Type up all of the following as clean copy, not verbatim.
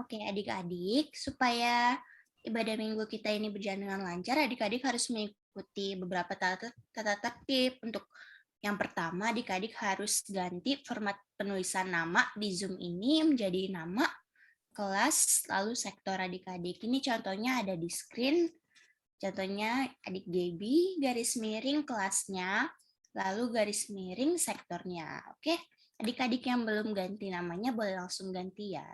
Oke, adik-adik, supaya ibadah minggu kita ini berjalan dengan lancar, adik-adik harus mengikuti beberapa tata tertib. Untuk yang pertama, adik-adik harus ganti format penulisan nama di Zoom ini menjadi nama, kelas, lalu sektor adik-adik. Ini contohnya ada di screen. Contohnya adik Gaby, garis miring kelasnya, lalu garis miring sektornya. Oke, adik-adik yang belum ganti namanya boleh langsung ganti ya.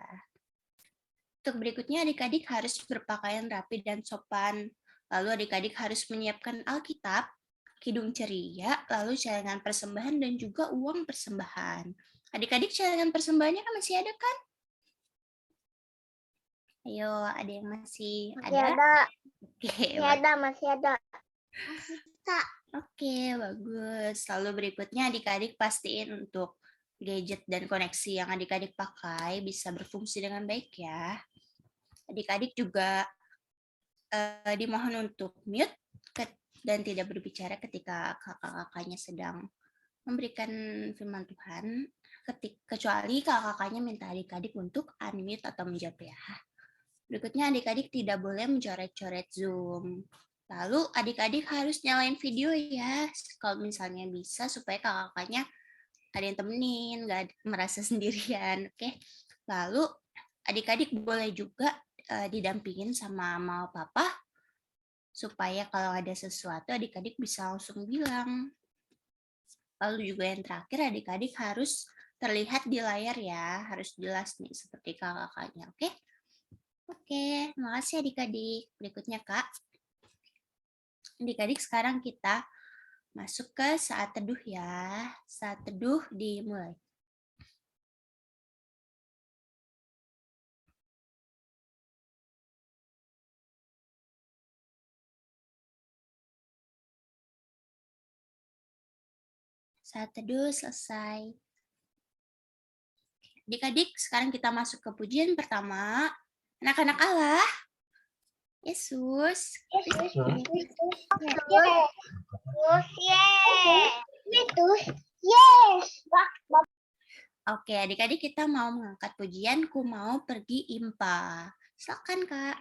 Untuk berikutnya, adik-adik harus berpakaian rapi dan sopan. Lalu adik-adik harus menyiapkan Alkitab, kidung ceria, lalu celengan persembahan, dan juga uang persembahan. Adik-adik celengan persembahannya kan masih ada kan? Ayo, ada yang masih ada? Masih ada. Oke, bagus. Lalu berikutnya adik-adik pastiin untuk gadget dan koneksi yang adik-adik pakai bisa berfungsi dengan baik ya. Adik-adik juga dimohon untuk mute dan tidak berbicara ketika kakak-kakaknya sedang memberikan firman Tuhan, kecuali kakak-kakaknya minta adik-adik untuk unmute atau menjawab ya. Berikutnya adik-adik tidak boleh mencoret-coret Zoom. Lalu adik-adik harus nyalain video ya, kalau misalnya bisa supaya kakak-kakaknya ada yang temenin, nggak merasa sendirian, oke? Lalu adik-adik boleh juga didampingin sama mama papa, supaya kalau ada sesuatu adik-adik bisa langsung bilang. Lalu juga yang terakhir, adik-adik harus terlihat di layar ya, harus jelas nih seperti kakak-kakaknya, oke? Oke, terima kasih adik-adik. Berikutnya Kak. Adik-adik sekarang kita masuk ke saat teduh ya. Saat teduh dimulai. Saat teduh selesai. Adik-adik, sekarang kita masuk ke pujian pertama. Anak-anak Allah. Yesus. Oke, adik-adik kita mau mengangkat pujian Ku Mau Pergi Impa. Silakan, Kak.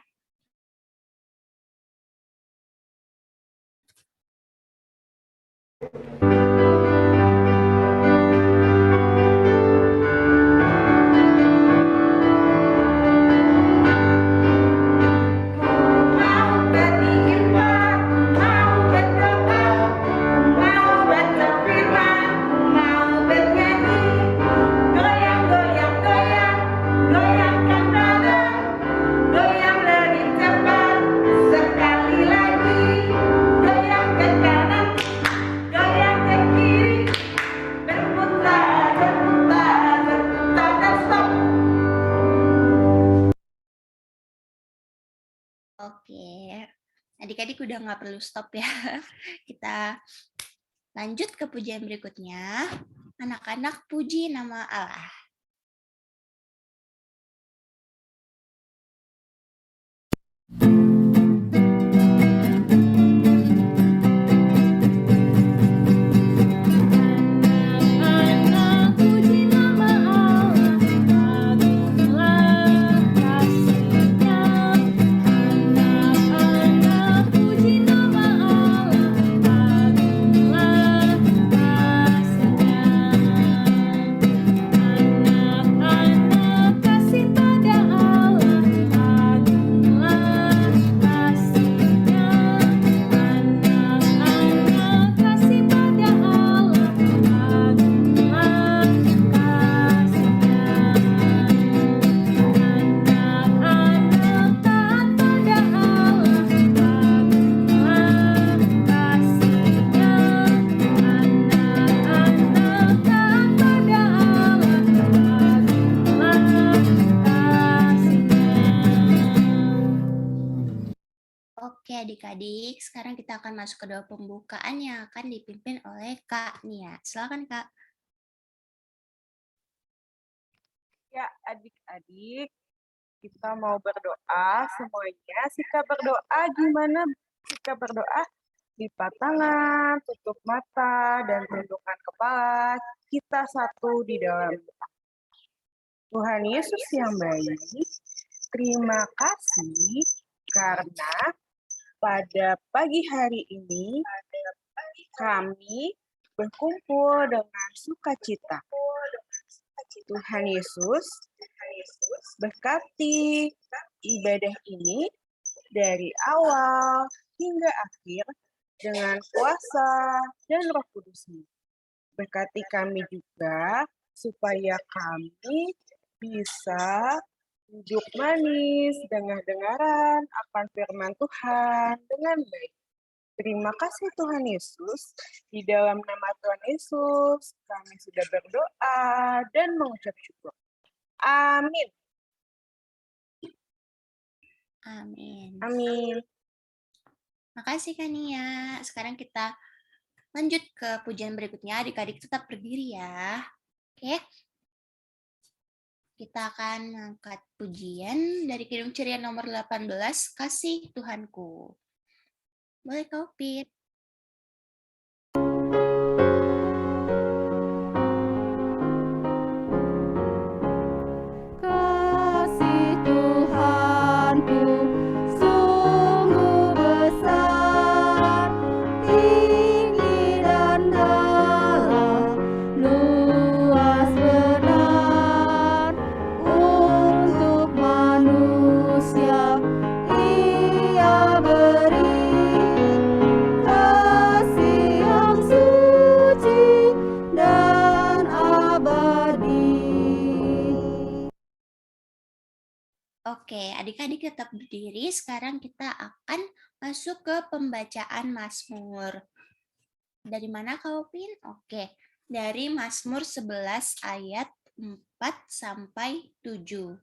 Oke, adik-adik udah nggak perlu stop ya. Kita lanjut ke pujian berikutnya. Anak-anak puji nama Allah. Oke adik-adik, sekarang kita akan masuk ke doa pembukaan yang akan dipimpin oleh Kak Nia. Silakan Kak. Ya adik-adik, kita mau berdoa semuanya. Sikap berdoa gimana? Sikap berdoa, lipat tangan, tutup mata, dan tundukkan kepala. Kita satu di dalam doa. Tuhan Yesus yang baik, Terima kasih karena pada pagi hari ini kami berkumpul dengan sukacita. Tuhan Yesus berkati ibadah ini dari awal hingga akhir dengan kuasa dan Roh Kudus-Nya. Berkati kami juga supaya kami bisa duduk manis, dengar-dengaran akan firman Tuhan dengan baik. Terima kasih Tuhan Yesus. Di dalam nama Tuhan Yesus, kami sudah berdoa dan mengucap syukur. Amin. Amin. Amin. Makasih Kania. Sekarang kita lanjut ke pujian berikutnya. Adik-adik tetap berdiri ya. Oke. Kita akan mengangkat pujian dari Kidung Ceria nomor 18, Kasih Tuhanku. Boleh kau, Pit? Kasih Tuhanku sungguh besar, tinggi dan dalam, luas benar. Untuk manusia Ia beri kasih yang suci dan abadi. Oke, adik-adik tetap berdiri. Sekarang kita akan masuk ke pembacaan Mazmur. Dari mana kau, Pin? Oke, dari Mazmur 11 ayat 4 sampai 7.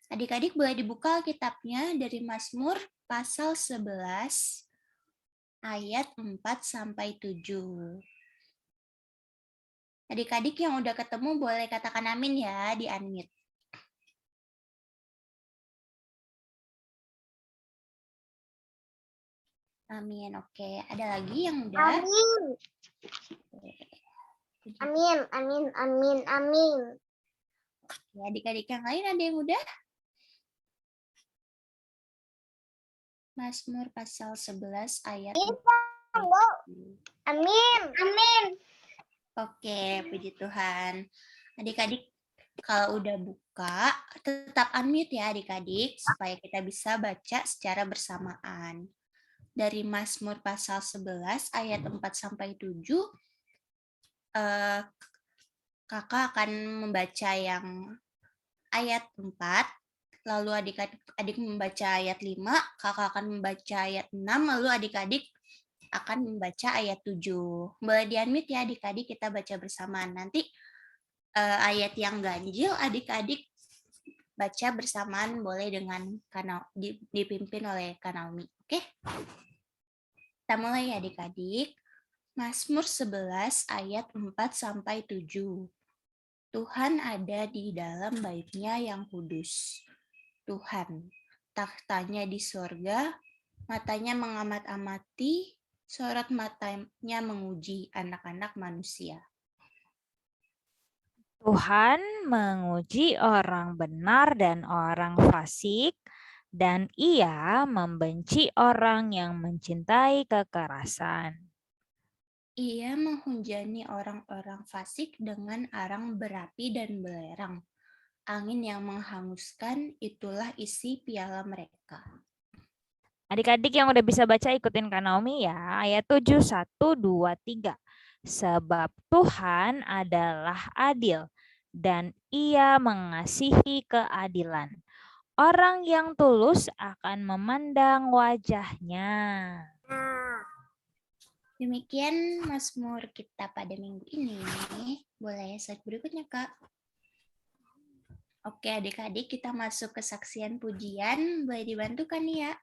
Adik-adik boleh dibuka kitabnya dari Mazmur pasal 11 ayat 4 sampai 7. Adik-adik yang udah ketemu boleh katakan amin ya, di unmute. Amin. Oke, ada lagi yang udah? Amin. Amin, amin, amin, amin. Ya, adik-adik yang lain ada yang udah? Mazmur pasal 11 ayat 4. Amin, amin. Oke, puji Tuhan. Adik-adik kalau udah buka, tetap unmute ya adik-adik, supaya kita bisa baca secara bersamaan. Dari Mazmur pasal 11 ayat 4 sampai 7, kakak akan membaca yang ayat 4, lalu adik-adik membaca ayat 5, kakak akan membaca ayat 6, lalu adik-adik akan membaca ayat 7. Boleh di-unmute ya adik-adik, kita baca bersamaan. Nanti ayat yang ganjil adik-adik baca bersamaan boleh dengan dipimpin oleh Kanaumi. Oke? Kita mulai ya adik-adik. Mazmur 11 ayat 4 sampai 7. Tuhan ada di dalam bait-Nya yang kudus. Tuhan, tahtanya di sorga, matanya mengamat-amati, sorot matanya menguji anak-anak manusia. Tuhan menguji orang benar dan orang fasik, dan Ia membenci orang yang mencintai kekerasan. Ia menghujani orang-orang fasik dengan arang berapi dan belerang. Angin yang menghanguskan, itulah isi piala mereka. Adik-adik yang udah bisa baca ikutin Kak Naomi ya. Ayat 7, 1, 2, 3. Sebab Tuhan adalah adil dan Ia mengasihi keadilan. Orang yang tulus akan memandang wajah-Nya. Demikian Mazmur kita pada minggu ini. Boleh slide berikutnya, Kak. Oke, adik-adik kita masuk ke saksian pujian. Boleh dibantukan nih ya.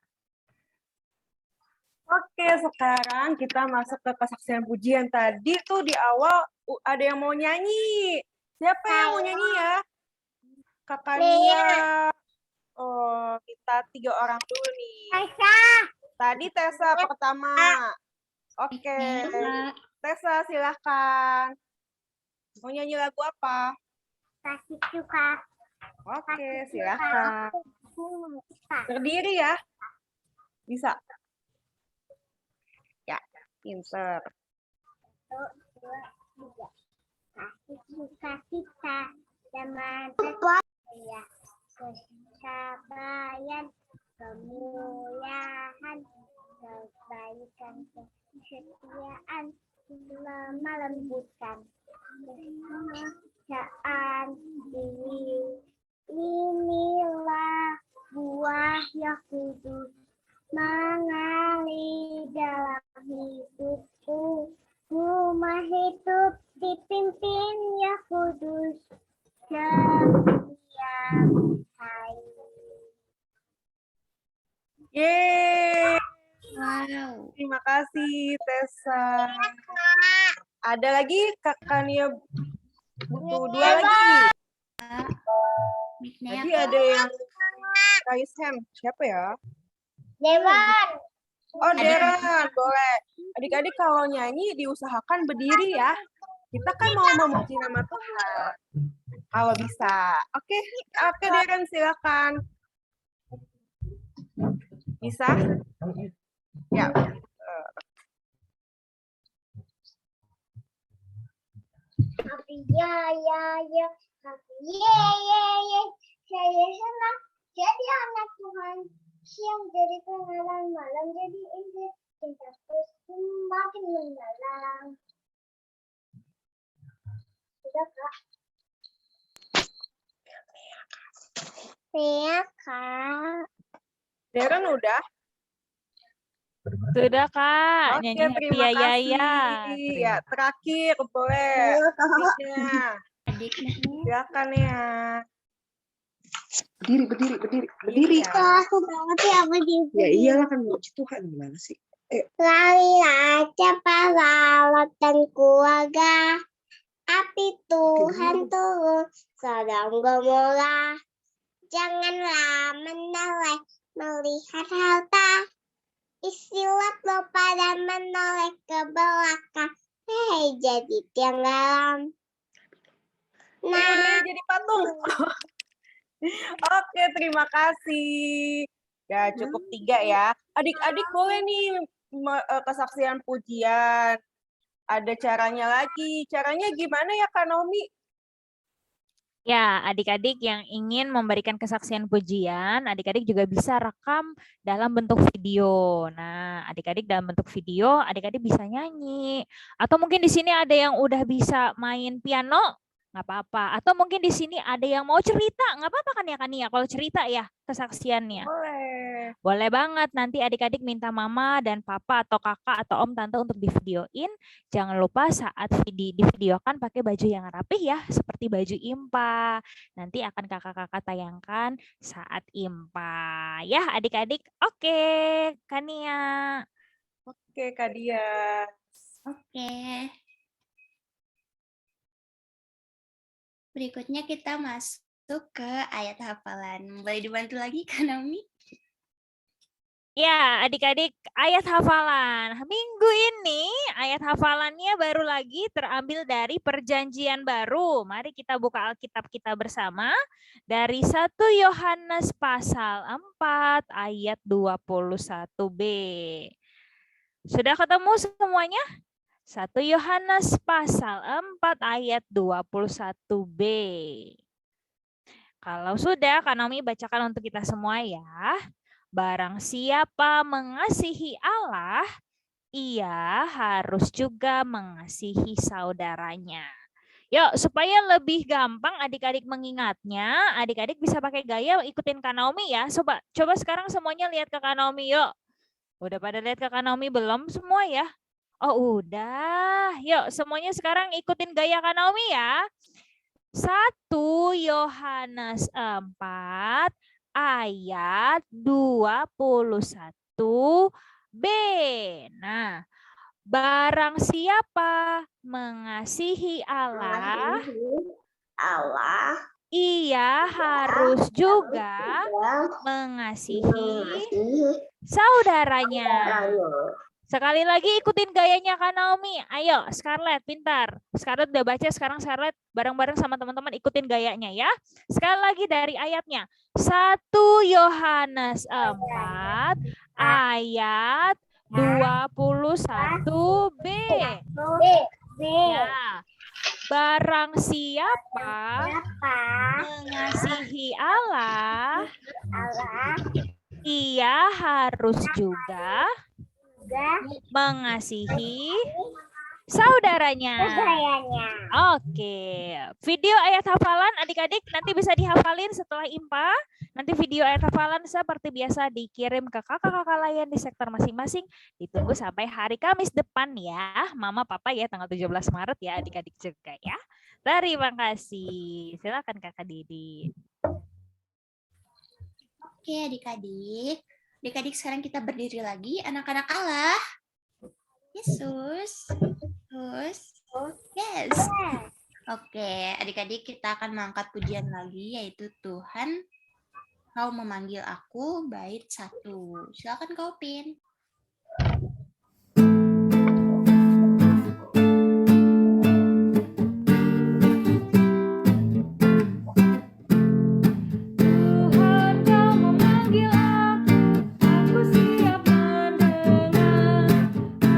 Oke, sekarang kita masuk ke kesaksian pujian. Tadi tuh di awal ada yang mau nyanyi. Siapa yang mau nyanyi ya? Kakak Nia. Oh, kita 3 orang dulu nih. Tessa. Tadi Tessa pertama. Oke, Tessa silahkan. Mau nyanyi lagu apa? Kasih suka. Oke, silahkan. Berdiri ya. Bisa. Ya, pinter. 1, 2, 3. Kasih sukacita zaman ya kesabaran, kemuliaan, kebaikan, kesetiaan, lemah lembutan, kemanusiaan. Inilah buah yang kudus mengalir dalam hidupku. Rumah hidup dipimpin ya kudus, setiap hari. Yeay. Wow. Terima kasih, Tessa. Ada lagi Kakak Nia butuh 2 lagi. Mic-nya Tadi apa? ada yang raise hand. Siapa ya? Dewan. Oh, Deran. Boleh. Adik-adik kalau nyanyi diusahakan berdiri ya. Kita kan mau memuji nama Tuhan. Kalau bisa. Oke, Deran silakan. Bisa? Ya. Ya. Ye. Saya senang jadi anak Tuhan. Siang jadi pengalang, malam jadi injil. Cintaku semakin mendalam. Sudah, Kak? Iya, Kak. Deran udah? Sudah Kak, Oke, nyanyi Happy terima ya kasih. Yaya. Ya, terakhir boleh. Mic-nya. Adiknya. Silakan ya. Berdiri. Iya. Aku banget ya berdiri. Ya iyalah kan muji Tuhan gimana sih? Larilah cepat lautan keluarga. Api Tuhan turun sedang bermula. Janganlah menoleh melihat harta. Isilah lupa dan menoleh ke belakang. Hei, jadi tiang garam. Udah jadi patung. Oke, terima kasih. Ya, cukup 3 ya. Adik-adik boleh nih kesaksian pujian. Ada caranya lagi. Caranya gimana ya, Kak Naomi? Ya, adik-adik yang ingin memberikan kesaksian pujian, adik-adik juga bisa rekam dalam bentuk video. Nah, adik-adik dalam bentuk video, adik-adik bisa nyanyi. Atau mungkin di sini ada yang udah bisa main piano, nggak apa-apa. Atau mungkin di sini ada yang mau cerita, nggak apa-apa kan ya Kania? Kalau cerita ya kesaksiannya. Boleh. Boleh banget, nanti adik-adik minta mama dan papa atau kakak atau om tante untuk divideoin. Jangan lupa saat divideokan pakai baju yang rapih ya, seperti baju IMPA. Nanti akan kakak-kakak tayangkan saat IMPA. Ya adik-adik, oke Kania. Oke, Kak Dia. Oke. Berikutnya kita masuk ke ayat hafalan. Boleh dibantu lagi, Kak Naomi? Ya, adik-adik, ayat hafalan. Minggu ini ayat hafalannya baru lagi terambil dari Perjanjian Baru. Mari kita buka Alkitab kita bersama dari 1 Yohanes pasal 4 ayat 21b. Sudah ketemu semuanya? 1 Yohanes pasal 4 ayat 21b. Kalau sudah, Kak Naomi bacakan untuk kita semua ya. Barang siapa mengasihi Allah, ia harus juga mengasihi saudaranya. Yuk, supaya lebih gampang adik-adik mengingatnya, adik-adik bisa pakai gaya ikutin Kak Naomi ya. Coba sekarang semuanya lihat ke Kak Naomi yuk. Udah pada lihat ke Kak Naomi belum semua ya? Oh udah, yuk semuanya sekarang ikutin gaya Kak Naomi ya. 1 Yohanes 4 ayat 21b. Nah, barang siapa mengasihi Allah, ia harus juga mengasihi saudaranya. Sekali lagi ikutin gayanya Kak Naomi. Ayo, Scarlett, pintar. Scarlett udah baca, sekarang Scarlett bareng-bareng sama teman-teman ikutin gayanya ya. Sekali lagi dari ayatnya. 1 Yohanes 4 ayat 21b. Ya. Barang siapa mengasihi Allah, ia harus juga mengasihi saudaranya. Oke, video ayat hafalan adik-adik nanti bisa dihafalin setelah IMPA. Nanti video ayat hafalan seperti biasa dikirim ke kakak-kakak lain di sektor masing-masing. Ditunggu sampai hari Kamis depan ya. Mama Papa ya tanggal 17 Maret ya adik-adik juga ya. Terima kasih. Silakan Kakak Didi. Oke, adik-adik. Adik-adik sekarang kita berdiri lagi. Anak-anak Allah. Yesus. Yes. Oke, adik-adik kita akan mengangkat pujian lagi yaitu Tuhan, Kau memanggil aku, bait 1. Silakan kau Pin. Tuhan kau memanggil aku siap mendengar.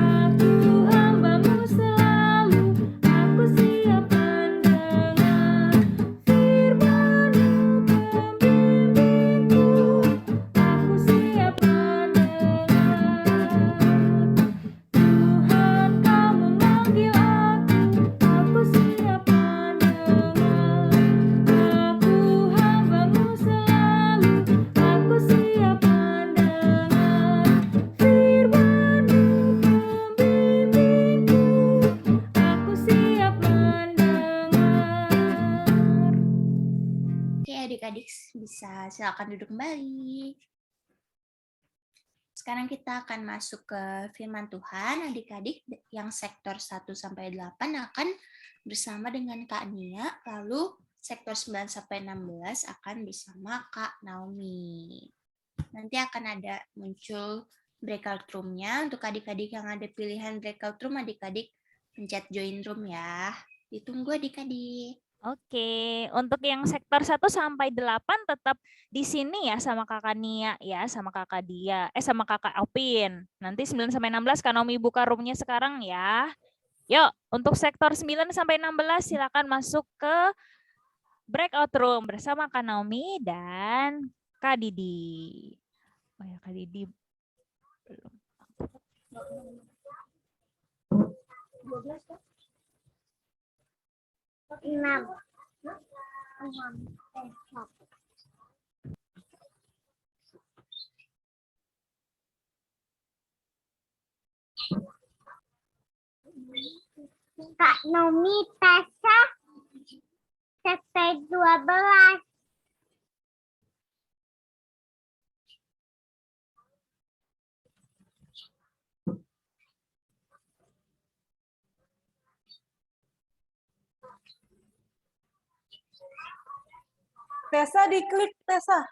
Aku hambamu selalu, aku siap mendengar. Firman-Mu pembimbingku, aku siap mendengar. Tuhan kau memanggil aku siap mendengar. Aku hambamu selalu, aku siap mendengar. Firman-Mu pembimbingku, aku siap mendengar. Oke, adik-adik bisa silakan duduk kembali. Sekarang kita akan masuk ke firman Tuhan. Adik-adik yang sektor 1 sampai 8 akan bersama dengan Kak Nia, lalu sektor 9 sampai 16 akan bersama Kak Naomi. Nanti akan ada muncul breakout room-nya. Untuk adik-adik yang ada pilihan breakout room, adik-adik pencet join room ya. Ditunggu adik-adik. Oke, untuk yang sektor 1 sampai 8 tetap di sini ya sama Kakak Nia ya, sama Kakak Dia, sama Kakak Alpin. Nanti 9 sampai 16 Kak Naomi buka roomnya sekarang ya. Yuk, untuk sektor 9 sampai 16 silakan masuk ke breakout room bersama Kak Naomi dan Kak Didi. Oh ya, Kak Didi belum. 6. Kak Nomi Tasha sektor 12. Tessa diklik, Tessa.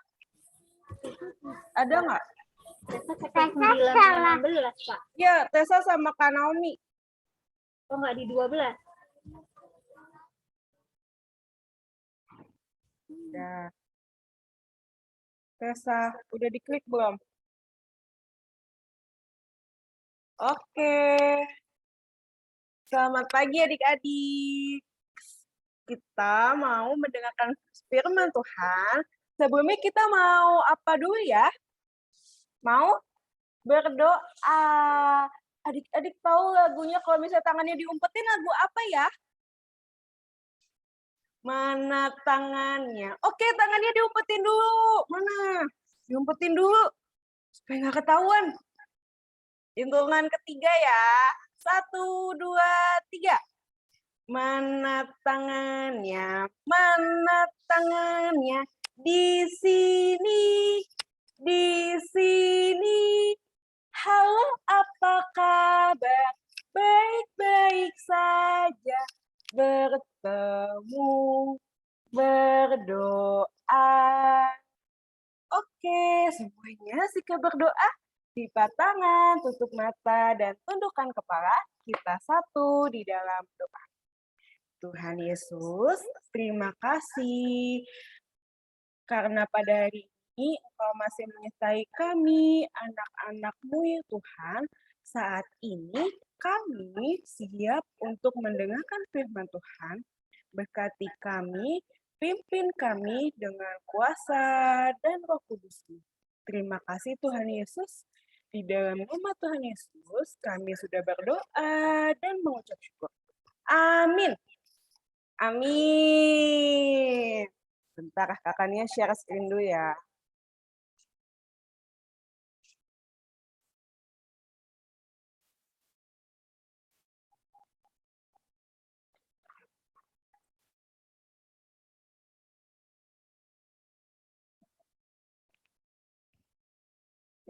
Ada nggak? Tasha salah. Ya, Tessa sama Kak Naomi. Oh, nggak di 12. Udah. Tessa, udah diklik belum? Oke. Selamat pagi adik-adik. Kita mau mendengarkan firman Tuhan. Sebelumnya kita mau apa dulu ya? Mau berdoa. Adik-adik tahu lagunya kalau misalnya tangannya diumpetin lagu apa ya? Mana tangannya? Oke, tangannya diumpetin dulu. Mana? Diumpetin dulu. Supaya nggak ketahuan. Hitungan ketiga ya. 1, 2, 3. Mana tangannya? Mana tangannya? Di sini. Di sini. Halo, apa kabar? Baik-baik saja. Bertemu, berdoa. Oke, semuanya suka berdoa. Lipat tangan, tutup mata, dan tundukkan kepala. Kita satu di dalam doa. Tuhan Yesus, terima kasih karena pada hari ini Engkau masih menyertai kami, anak-anak-Mu ya Tuhan. Saat ini kami siap untuk mendengarkan firman Tuhan. Berkati kami, pimpin kami dengan kuasa dan Roh Kudus-Mu. Terima kasih Tuhan Yesus. Di dalam nama Tuhan Yesus, kami sudah berdoa dan mengucap syukur. Amin. Amin. Bentar, kakaknya share screen dulu ya.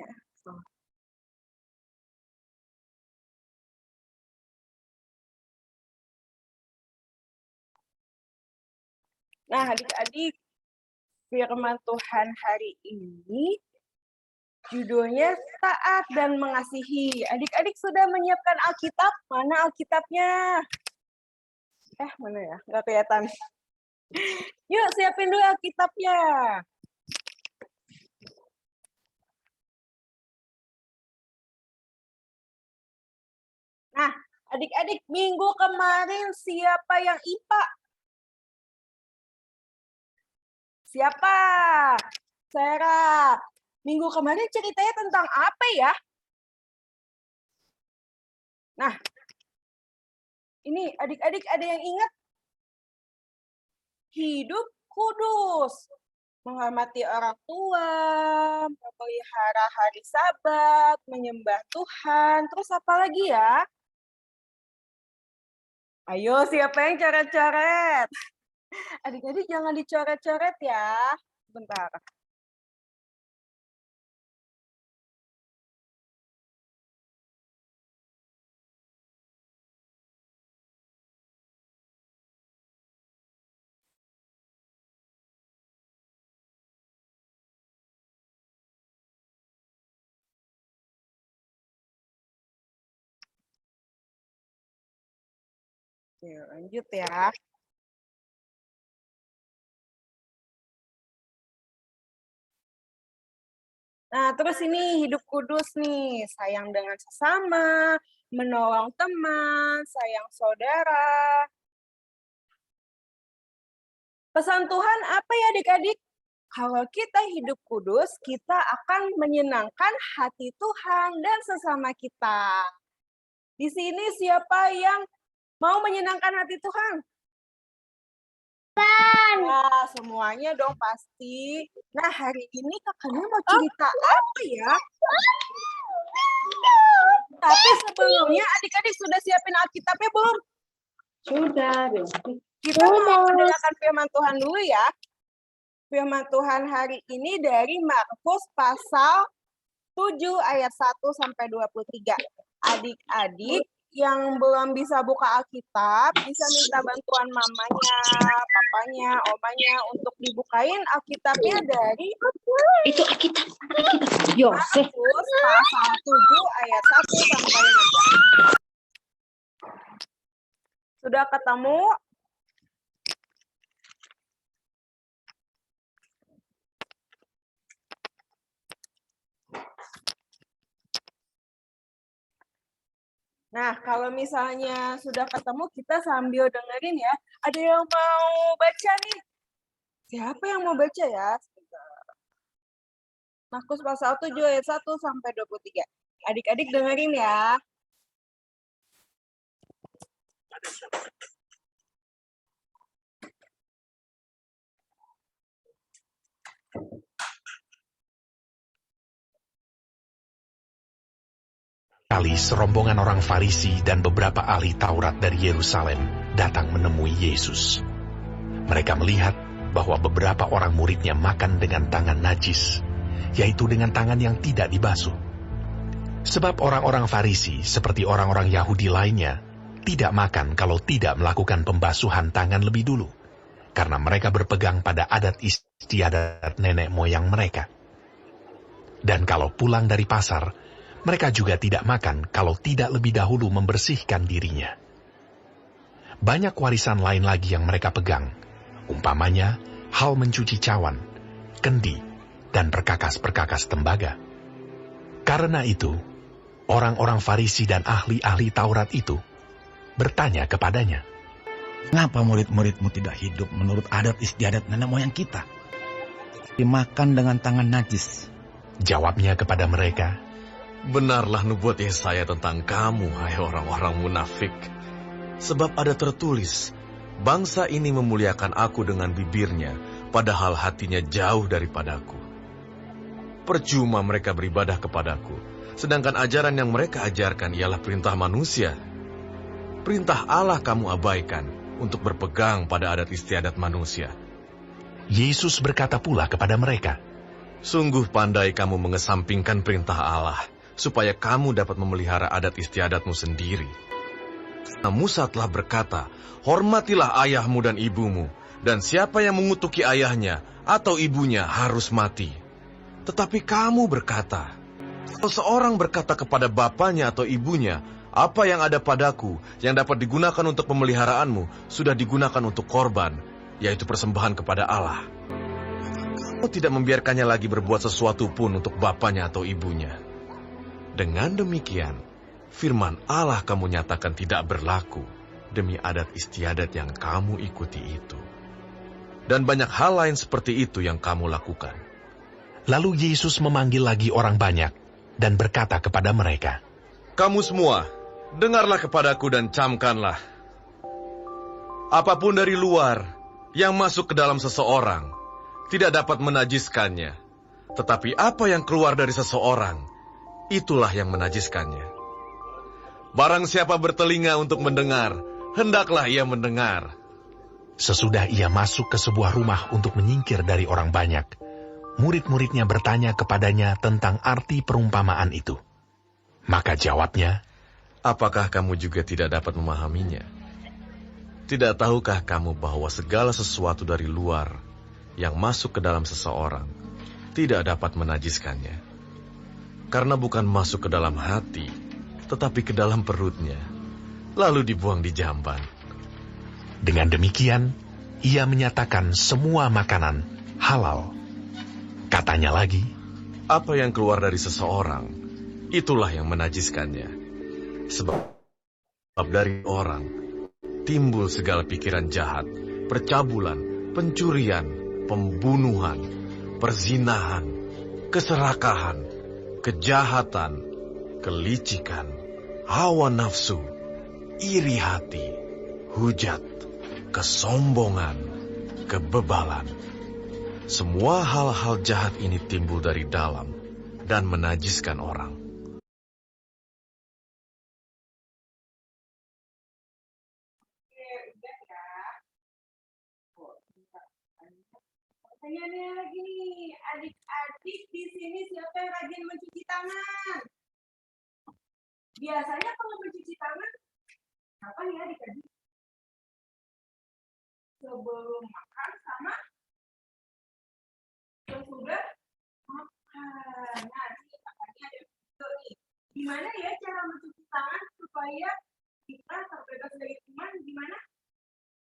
Ya, so. Nah, adik-adik, firman Tuhan hari ini judulnya taat dan mengasihi. Adik-adik sudah menyiapkan Alkitab? Mana Alkitabnya? Mana ya? Nggak kelihatan. Yuk, siapin dulu Alkitabnya. Nah, adik-adik, minggu kemarin siapa yang IPA? Siapa? Sarah. Minggu kemarin ceritanya tentang apa ya? Nah, ini adik-adik ada yang ingat? Hidup kudus. Menghormati orang tua, memelihara hari Sabat, menyembah Tuhan. Terus apa lagi ya? Ayo, siapa yang coret-coret? Adik-adik jangan dicoret-coret ya. Bentar. Oke, lanjut ya. Nah, terus ini hidup kudus nih, sayang dengan sesama, menolong teman, sayang saudara. Pesan Tuhan apa ya adik-adik? Kalau kita hidup kudus, kita akan menyenangkan hati Tuhan dan sesama kita. Di sini siapa yang mau menyenangkan hati Tuhan? Nah, semuanya dong pasti. Nah, hari ini kakaknya mau cerita apa ya? Tapi sebelumnya adik-adik sudah siapin Alkitabnya belum? Sudah. Kita mau mendengarkan firman Tuhan dulu ya. Firman Tuhan hari ini dari Markus pasal 7 ayat 1 sampai 23. Adik-adik yang belum bisa buka Alkitab, bisa minta bantuan mamanya, papanya, omanya untuk dibukain Alkitabnya dari Itu Alkitab. Yosef. Markus pasal 7 ayat 1 sampai 16. Sudah ketemu? Nah, kalau misalnya sudah ketemu, kita sambil dengerin ya. Ada yang mau baca nih? Siapa yang mau baca ya? Markus pasal 7 ayat 1 sampai 23. Adik-adik dengerin ya. Kali serombongan orang Farisi dan beberapa ahli Taurat dari Yerusalem datang menemui Yesus. Mereka melihat bahwa beberapa orang muridnya makan dengan tangan najis, yaitu dengan tangan yang tidak dibasuh. Sebab orang-orang Farisi seperti orang-orang Yahudi lainnya tidak makan kalau tidak melakukan pembasuhan tangan lebih dulu, karena mereka berpegang pada adat istiadat nenek moyang mereka. Dan kalau pulang dari pasar, Mereka juga tidak makan kalau tidak lebih dahulu membersihkan dirinya. Banyak warisan lain lagi yang mereka pegang, umpamanya hal mencuci cawan, kendi, dan perkakas-perkakas tembaga. Karena itu, orang-orang Farisi dan ahli-ahli Taurat itu bertanya kepadanya, Kenapa murid-muridmu tidak hidup menurut adat istiadat nenek moyang kita? Dimakan dengan tangan najis. Jawabnya kepada mereka, Benarlah nubuat Yesaya tentang kamu, hai orang-orang munafik. Sebab ada tertulis, bangsa ini memuliakan aku dengan bibirnya, padahal hatinya jauh daripadaku. Percuma mereka beribadah kepadaku, sedangkan ajaran yang mereka ajarkan ialah perintah manusia. Perintah Allah kamu abaikan untuk berpegang pada adat istiadat manusia. Yesus berkata pula kepada mereka, Sungguh pandai kamu mengesampingkan perintah Allah, supaya kamu dapat memelihara adat istiadatmu sendiri. Nah, Musa telah berkata, hormatilah ayahmu dan ibumu, dan siapa yang mengutuki ayahnya atau ibunya harus mati. Tetapi kamu berkata, kalau seorang berkata kepada bapanya atau ibunya, apa yang ada padaku yang dapat digunakan untuk pemeliharaanmu sudah digunakan untuk korban, yaitu persembahan kepada Allah. Kamu tidak membiarkannya lagi berbuat sesuatu pun untuk bapanya atau ibunya. Dengan demikian, firman Allah kamu nyatakan tidak berlaku demi adat istiadat yang kamu ikuti itu. Dan banyak hal lain seperti itu yang kamu lakukan. Lalu Yesus memanggil lagi orang banyak dan berkata kepada mereka, Kamu semua, dengarlah kepadaku dan camkanlah. Apapun dari luar yang masuk ke dalam seseorang tidak dapat menajiskannya. Tetapi apa yang keluar dari seseorang, itulah yang menajiskannya. Barang siapa bertelinga untuk mendengar, hendaklah ia mendengar. Sesudah ia masuk ke sebuah rumah untuk menyingkir dari orang banyak, murid-muridnya bertanya kepadanya tentang arti perumpamaan itu. Maka jawabnya, Apakah kamu juga tidak dapat memahaminya? Tidak tahukah kamu bahwa segala sesuatu dari luar yang masuk ke dalam seseorang tidak dapat menajiskannya? Karena bukan masuk ke dalam hati, tetapi ke dalam perutnya, lalu dibuang di jamban. Dengan demikian, ia menyatakan semua makanan halal. Katanya lagi, Apa yang keluar dari seseorang, itulah yang menajiskannya. Sebab dari orang timbul segala pikiran jahat, percabulan, pencurian, pembunuhan, perzinahan, keserakahan, kejahatan, kelicikan, hawa nafsu, iri hati, hujat, kesombongan, kebebalan. Semua hal-hal jahat ini timbul dari dalam dan menajiskan orang. Pertanyaannya lagi nih, adik-adik di sini siapa yang rajin mencuci tangan? Biasanya kalau mencuci tangan, kapan ya adik-adik? Sebelum makan sama sesudah makan. Nah, ini makanya ada video nih. Gimana ya cara mencuci tangan supaya kita terbebas dari kuman? Gimana?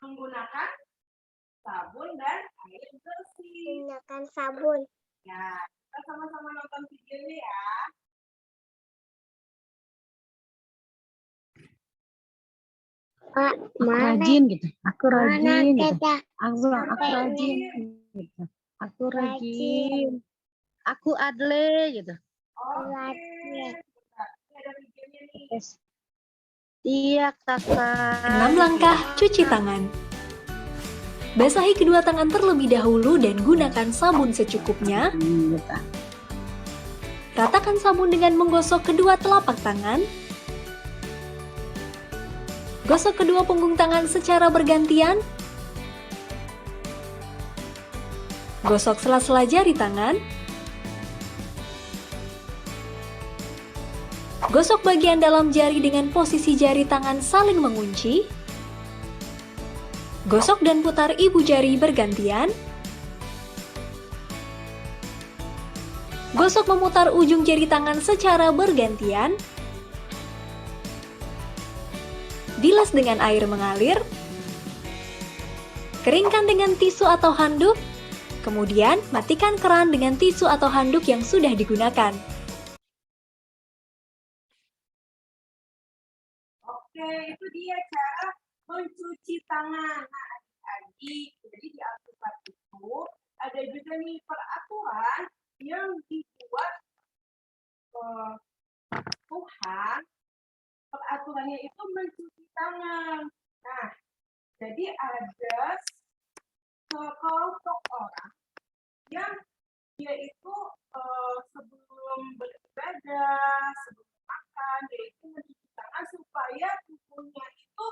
Menggunakan sabun dan air bersih. Gunakan sabun. Ya, kita sama-sama nonton videonya ya. Pak, mana? Gitu. Aku rajin gitu. Teta? Aku rajin gitu. Aku rajin. Aku adle gitu. Rajin. Ada videonya nih. Iya, Kakak. 6 langkah cuci tangan. Basahi kedua tangan terlebih dahulu dan gunakan sabun secukupnya. Gitu. Ratakan sabun dengan menggosok kedua telapak tangan. Gosok kedua punggung tangan secara bergantian. Gosok sela-sela jari tangan. Gosok bagian dalam jari dengan posisi jari tangan saling mengunci. Gosok dan putar ibu jari bergantian. Gosok memutar ujung jari tangan secara bergantian. Bilas dengan air mengalir. Keringkan dengan tisu atau handuk. Kemudian, matikan keran dengan tisu atau handuk yang sudah digunakan. Oke, itu dia cara mencuci tangan. Nah, adik-adik, jadi di Alkitab itu ada juga nih peraturan yang dibuat Tuhan. Peraturannya itu mencuci tangan. Nah, jadi ada sekelompok orang yang dia itu sebelum beribadah, sebelum makan, dia itu mencuci tangan supaya tubuhnya itu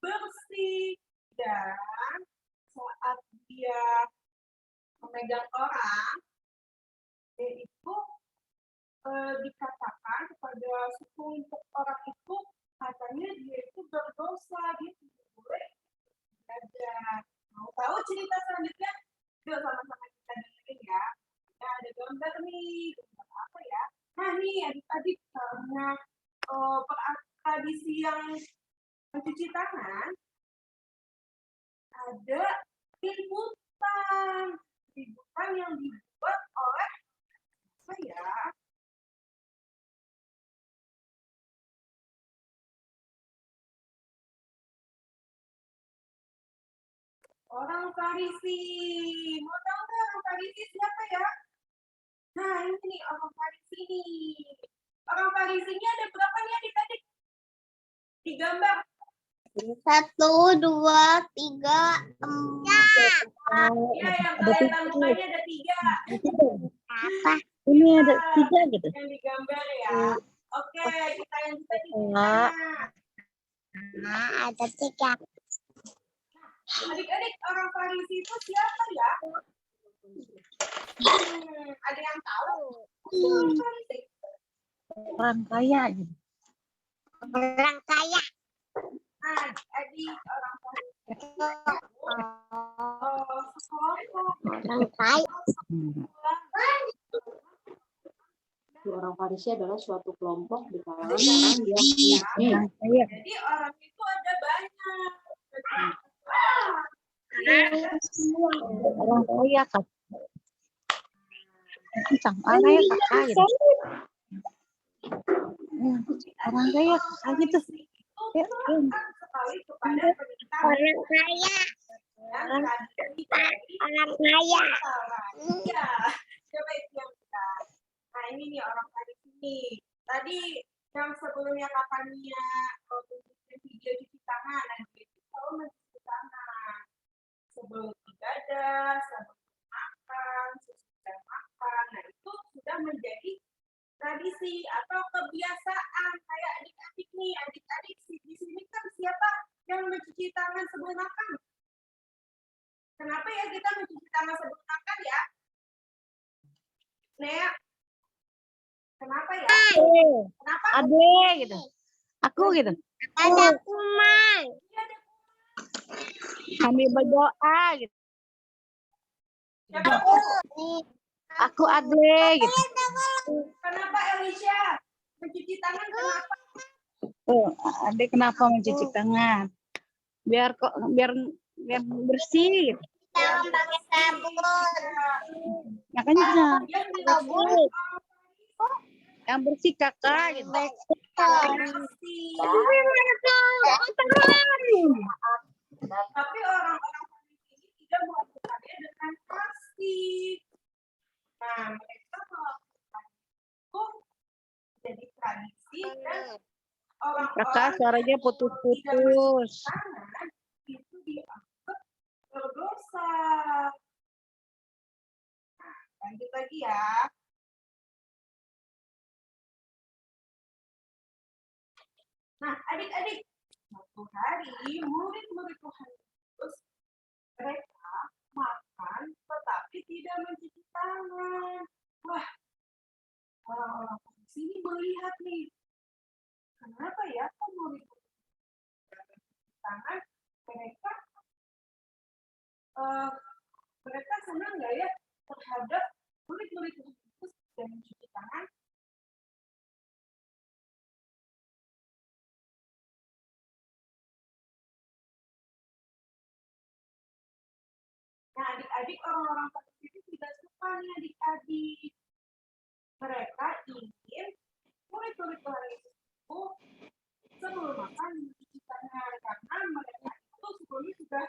bersih, dan saat dia memegang orang, dia itu dikatakan kepada sekelompok orang itu, katanya dia itu berdosa, dia tidak boleh beribadah. Mau tahu cerita selanjutnya? Yuk sama-sama kita dengerin ya. Nah, ada gambar nih, gambar apa ya? Nah nih adik-adik, karena tradisi yang mencuci tangan, ada liputan yang dibuat oleh apa ya? Orang Farisi. Mau tahu nggak orang Farisi siapa ya? Nah, ini nih orang Farisi nih. Orang Farisinya ada berapa nih adik-adik? Di gambar. 1, 2, 3, 4. Ya, yang kelihatan mukanya ada 3. Apa? Ini ada 3 gitu. Yang digambar ya. Oke, kita yang kita di tengah. Nah, ada 3. Adik-adik, orang Farisi itu siapa ya? Ada yang tahu? Orang Farisi. Orang kaya gitu. Orang kaya. Nah, adik orang Farisi. Orang kaya. Orang Farisi adalah suatu kelompok di kalangan orang yang Kaya. Jadi orang itu ada banyak. Orang kaya kan. Sang orang ya kakak gitu. Orang kaya kakak gitu. Ya, Sekali kepada perintah Orang kaya. dan Orang kaya. Iya, coba itu yang kita. Nah ini nih orang Farisi nih. Tadi yang sebelumnya kakaknya tunjukin video cuci tangan, dan itu selalu mencuci tangan sebelum ibadah, sebelum makan, sesudah makan. Nah itu sudah menjadi tradisi atau kebiasaan kayak adik-adik nih. Adik-adik di sini kan siapa yang mencuci tangan sebelum makan? Kenapa ya kita mencuci tangan sebelum makan ya? Nea, kenapa ya? Kenapa? Ade gitu. Aku gitu. Ada kuman. Kami berdoa gitu. Siapa? Aku ade gitu. Kenapa Elisha mencuci tangan? Kenapa? Ade kenapa mencuci tangan? Biar bersih gitu. Jangan pakai sabun. Makanya Yang dilakukan yang bersih kakak gitu. tapi orang-orang ini tidak melakukannya dengan kasih. Nah, mereka melakukan itu jadi tradisi dan orang-orang Kakak suaranya putus-putus. tangan itu dianggap berdosa. Nah, lanjut lagi ya. Nah, adik-adik, suatu hari murid-murid Tuhan Yesus mereka makan tetapi tidak mencuci tangan. Wah, orang-orang di sini melihat nih, kenapa ya kok murid-murid mencuci tangan? Mereka senang nggak ya terhadap murid-murid Tuhan Yesus yang adik-adik orang-orang Farisi itu tidak suka nih adik-adik. Mereka ingin murid-murid Tuhan Yesus itu sebelum makan mencuci tangan karena mereka itu sebelumnya sudah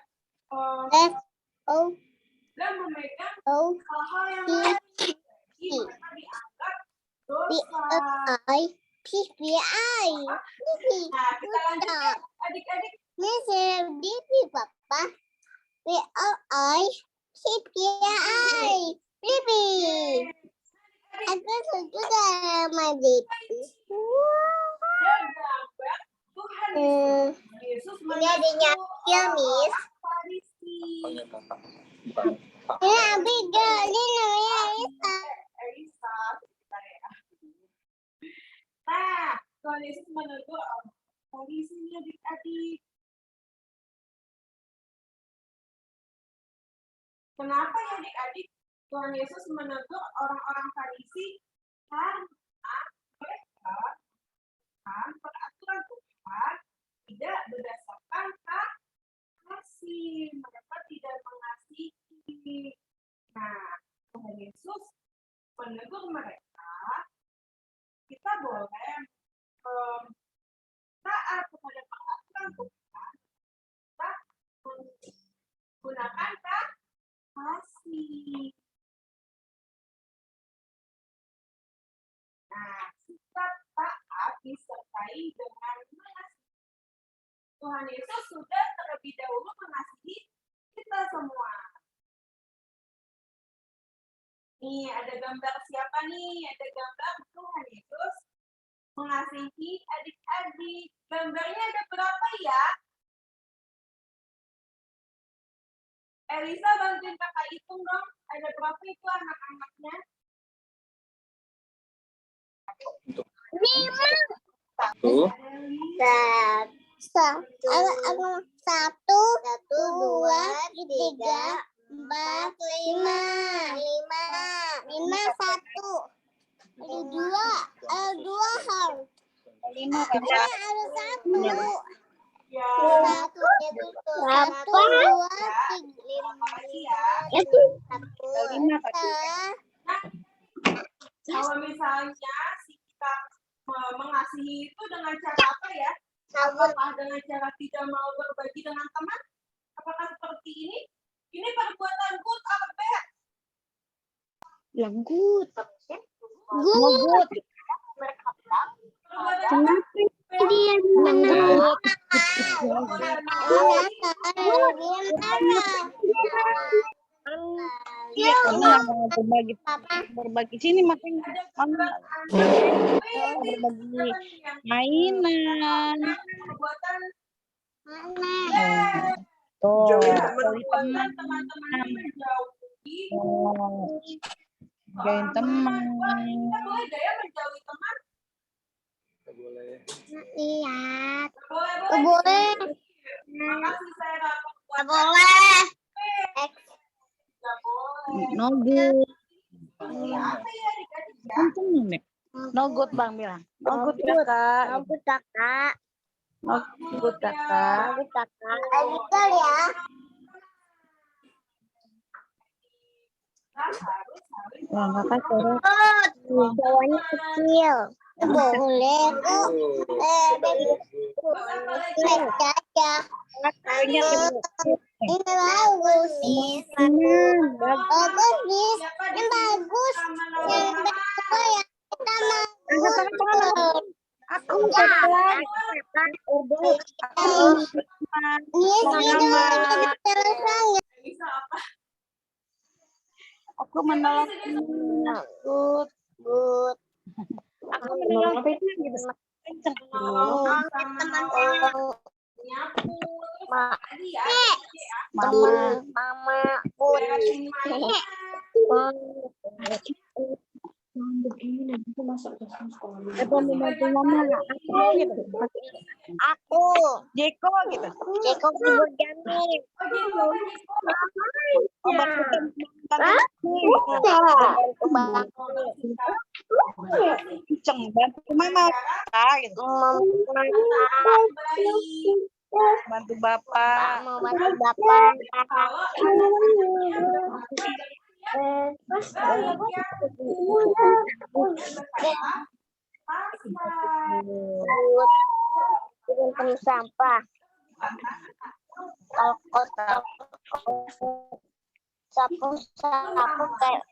dan memegang hal-hal yang lain. Jadi mereka dianggap dosa. Nah, kita lanjut adik-adik. Papa. Aku suka sama Devi. Tuhan Yesus Ini adanya kecil, Miss. Farisi. Ini Abigail, ini namanya Elisa. Elisa, sebentar ya. Nah, Tuhan Yesus menegur orang Farisi ini adik-adik. Kenapa ya adik-adik Tuhan Yesus menegur orang-orang Farisi? Karena mereka peraturan Tuhan tidak berdasarkan kasih. Mereka tidak mengasihi. Nah, Tuhan Yesus menegur mereka. Kita boleh taat kepada peraturan Tuhan. Kita menggunakan kasih. Nah, sikap taat disertai dengan mengasihi. Tuhan Yesus sudah terlebih dahulu mengasihi kita semua. Nih, ada gambar siapa nih? Ada gambar Tuhan Yesus mengasihi adik-adik. Gambarnya ada berapa ya? Elisa, bantuin kakak hitung dong. Ada berapa itu anak-anaknya? 1, 2, 3, 4, 5. 5, 1. Ada 2 hal. 5 ada 1. Ya. 1, 2, 3. Kalau misalnya kita mengasihi itu dengan cara apa ya? Apakah dengan cara tidak mau berbagi dengan teman? Apakah seperti ini? Ini perbuatan good atau bad? Yang good. Good. Dia menang. Iya, kamu nggak mau berbagi sini makanya kamu berbagi mainan. Tuh, dari teman-teman. Join teman. Kita boleh gaya menjauhi teman? Lihat. Boleh. Makasih saya dapat Boleh. No good. Apa ya Nih. No good Bang bilang. No good kakak. No good kakak. No good kakak. No good kakak. Betul ya. Wah, kakak coret. Bawahnya kecil. Boleh kok. Baca aja. Kakaknya Ini bagus nih. Bagus nih. Ini bagus. Yang kedua yang kita mau. Aku kakak. Ini sudah selesai. Aku menolak. Good. Good. Aku menolak gitu. Mama. Begini nanti masak dasar sekolah. Aku. Jeko gitu. Jeko Ibu Jamil. Kenceng bantu mama gitu. Bantu Bapak. Mau bantu Bapak. Kalau anak-anaknya baik ya, Turun sampah. Kalau kotor, sapu kayak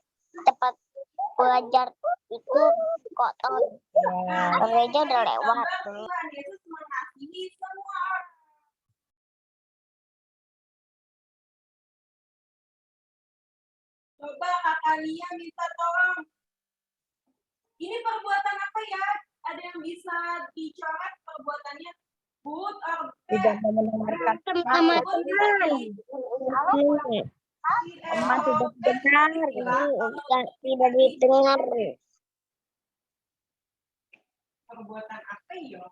tempat belajar itu kotor. Gereja udah lewat. Tuhan Yesus mengasihi semua orang. Coba kakak Lia minta tolong. Ini perbuatan apa ya? Ada yang bisa dicoret perbuatannya? Good or bad? Tidak mau mendengarkan Teman-teman. teman tidak benar. Tidak didengar. Perbuatan apa ya?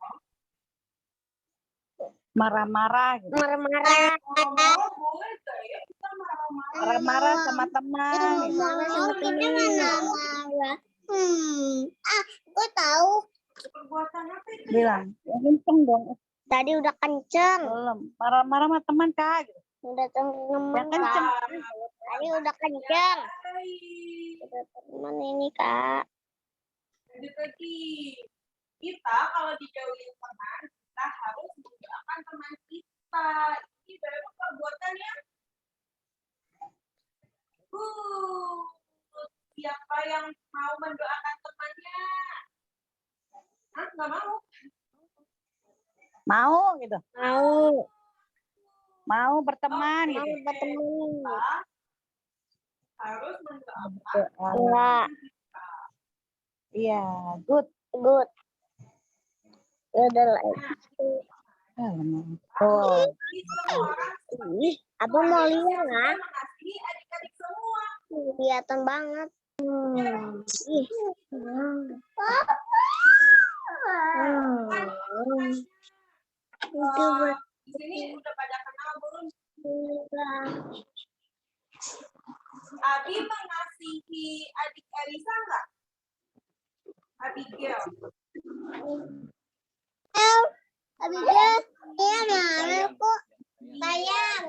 Marah-marah. Gitu. Marah-marah. Oh, boleh gak ya kita marah-marah? Marah-marah sama teman. Gitu. Marah sama teman. Marah. Gue tahu. Perbuatan apa itu? Bilang, ya kenceng dong. Tadi udah kenceng. Belum. Marah-marah sama teman Kak. Gitu. Udah temen. Ya kenceng. Tadi udah kenceng. Baik. Udah teman ini Kak. Jadi kita kalau dijauhin teman, kita harus mendoakan teman kita. Ini baru perbuatan yang siapa yang mau mendoakan temannya? Hah, nggak mau? Mau gitu. Mau. Mau berteman Mau gitu. berteman. Kita harus mendoakan Enggak. Iya, good. Good. Udah lah. Oh. Ih, abang mau lihat nggak? mengasihi adik-adik semua. Kelihatan banget. Ih. Itu buat Di sini udah pada kenal belum? Abi mengasihi adik Elisa nggak? Abigail. Abigail, dia marah kok. Sayang.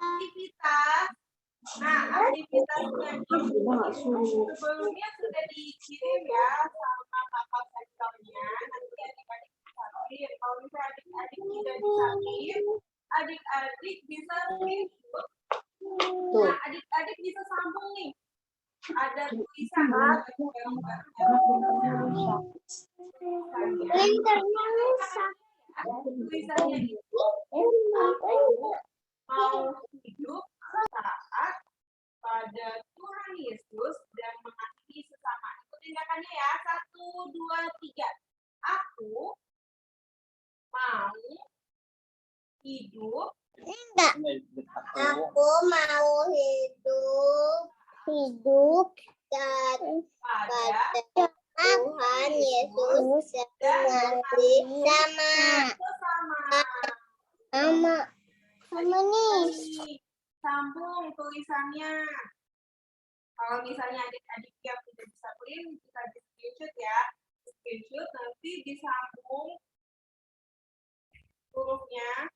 Aktivitas. Nah, aktivitasnya ini sebelumnya sudah dikirim ya sama kakak sektornya. Nanti adik-adik bisa kirim. Kalau misalnya adik-adik tidak bisa kirim, adik-adik bisa screenshot. Nah, adik-adik bisa sambung nih. Ada tulisan. Tulisannya itu aku mau hidup saat pada Tuhan Yesus dan mengasihi sesama. Ikut tindakannya ya. 1, 2, 3. Aku mau hidup. Enggak. Aku mau hidup dan pada Tuhan Yesus dan mengasihi sama nih. Sambung tulisannya. Kalau misalnya adik-adik yang tidak bisa print, bisa di screenshot ya. Screenshot nanti disambung hurufnya.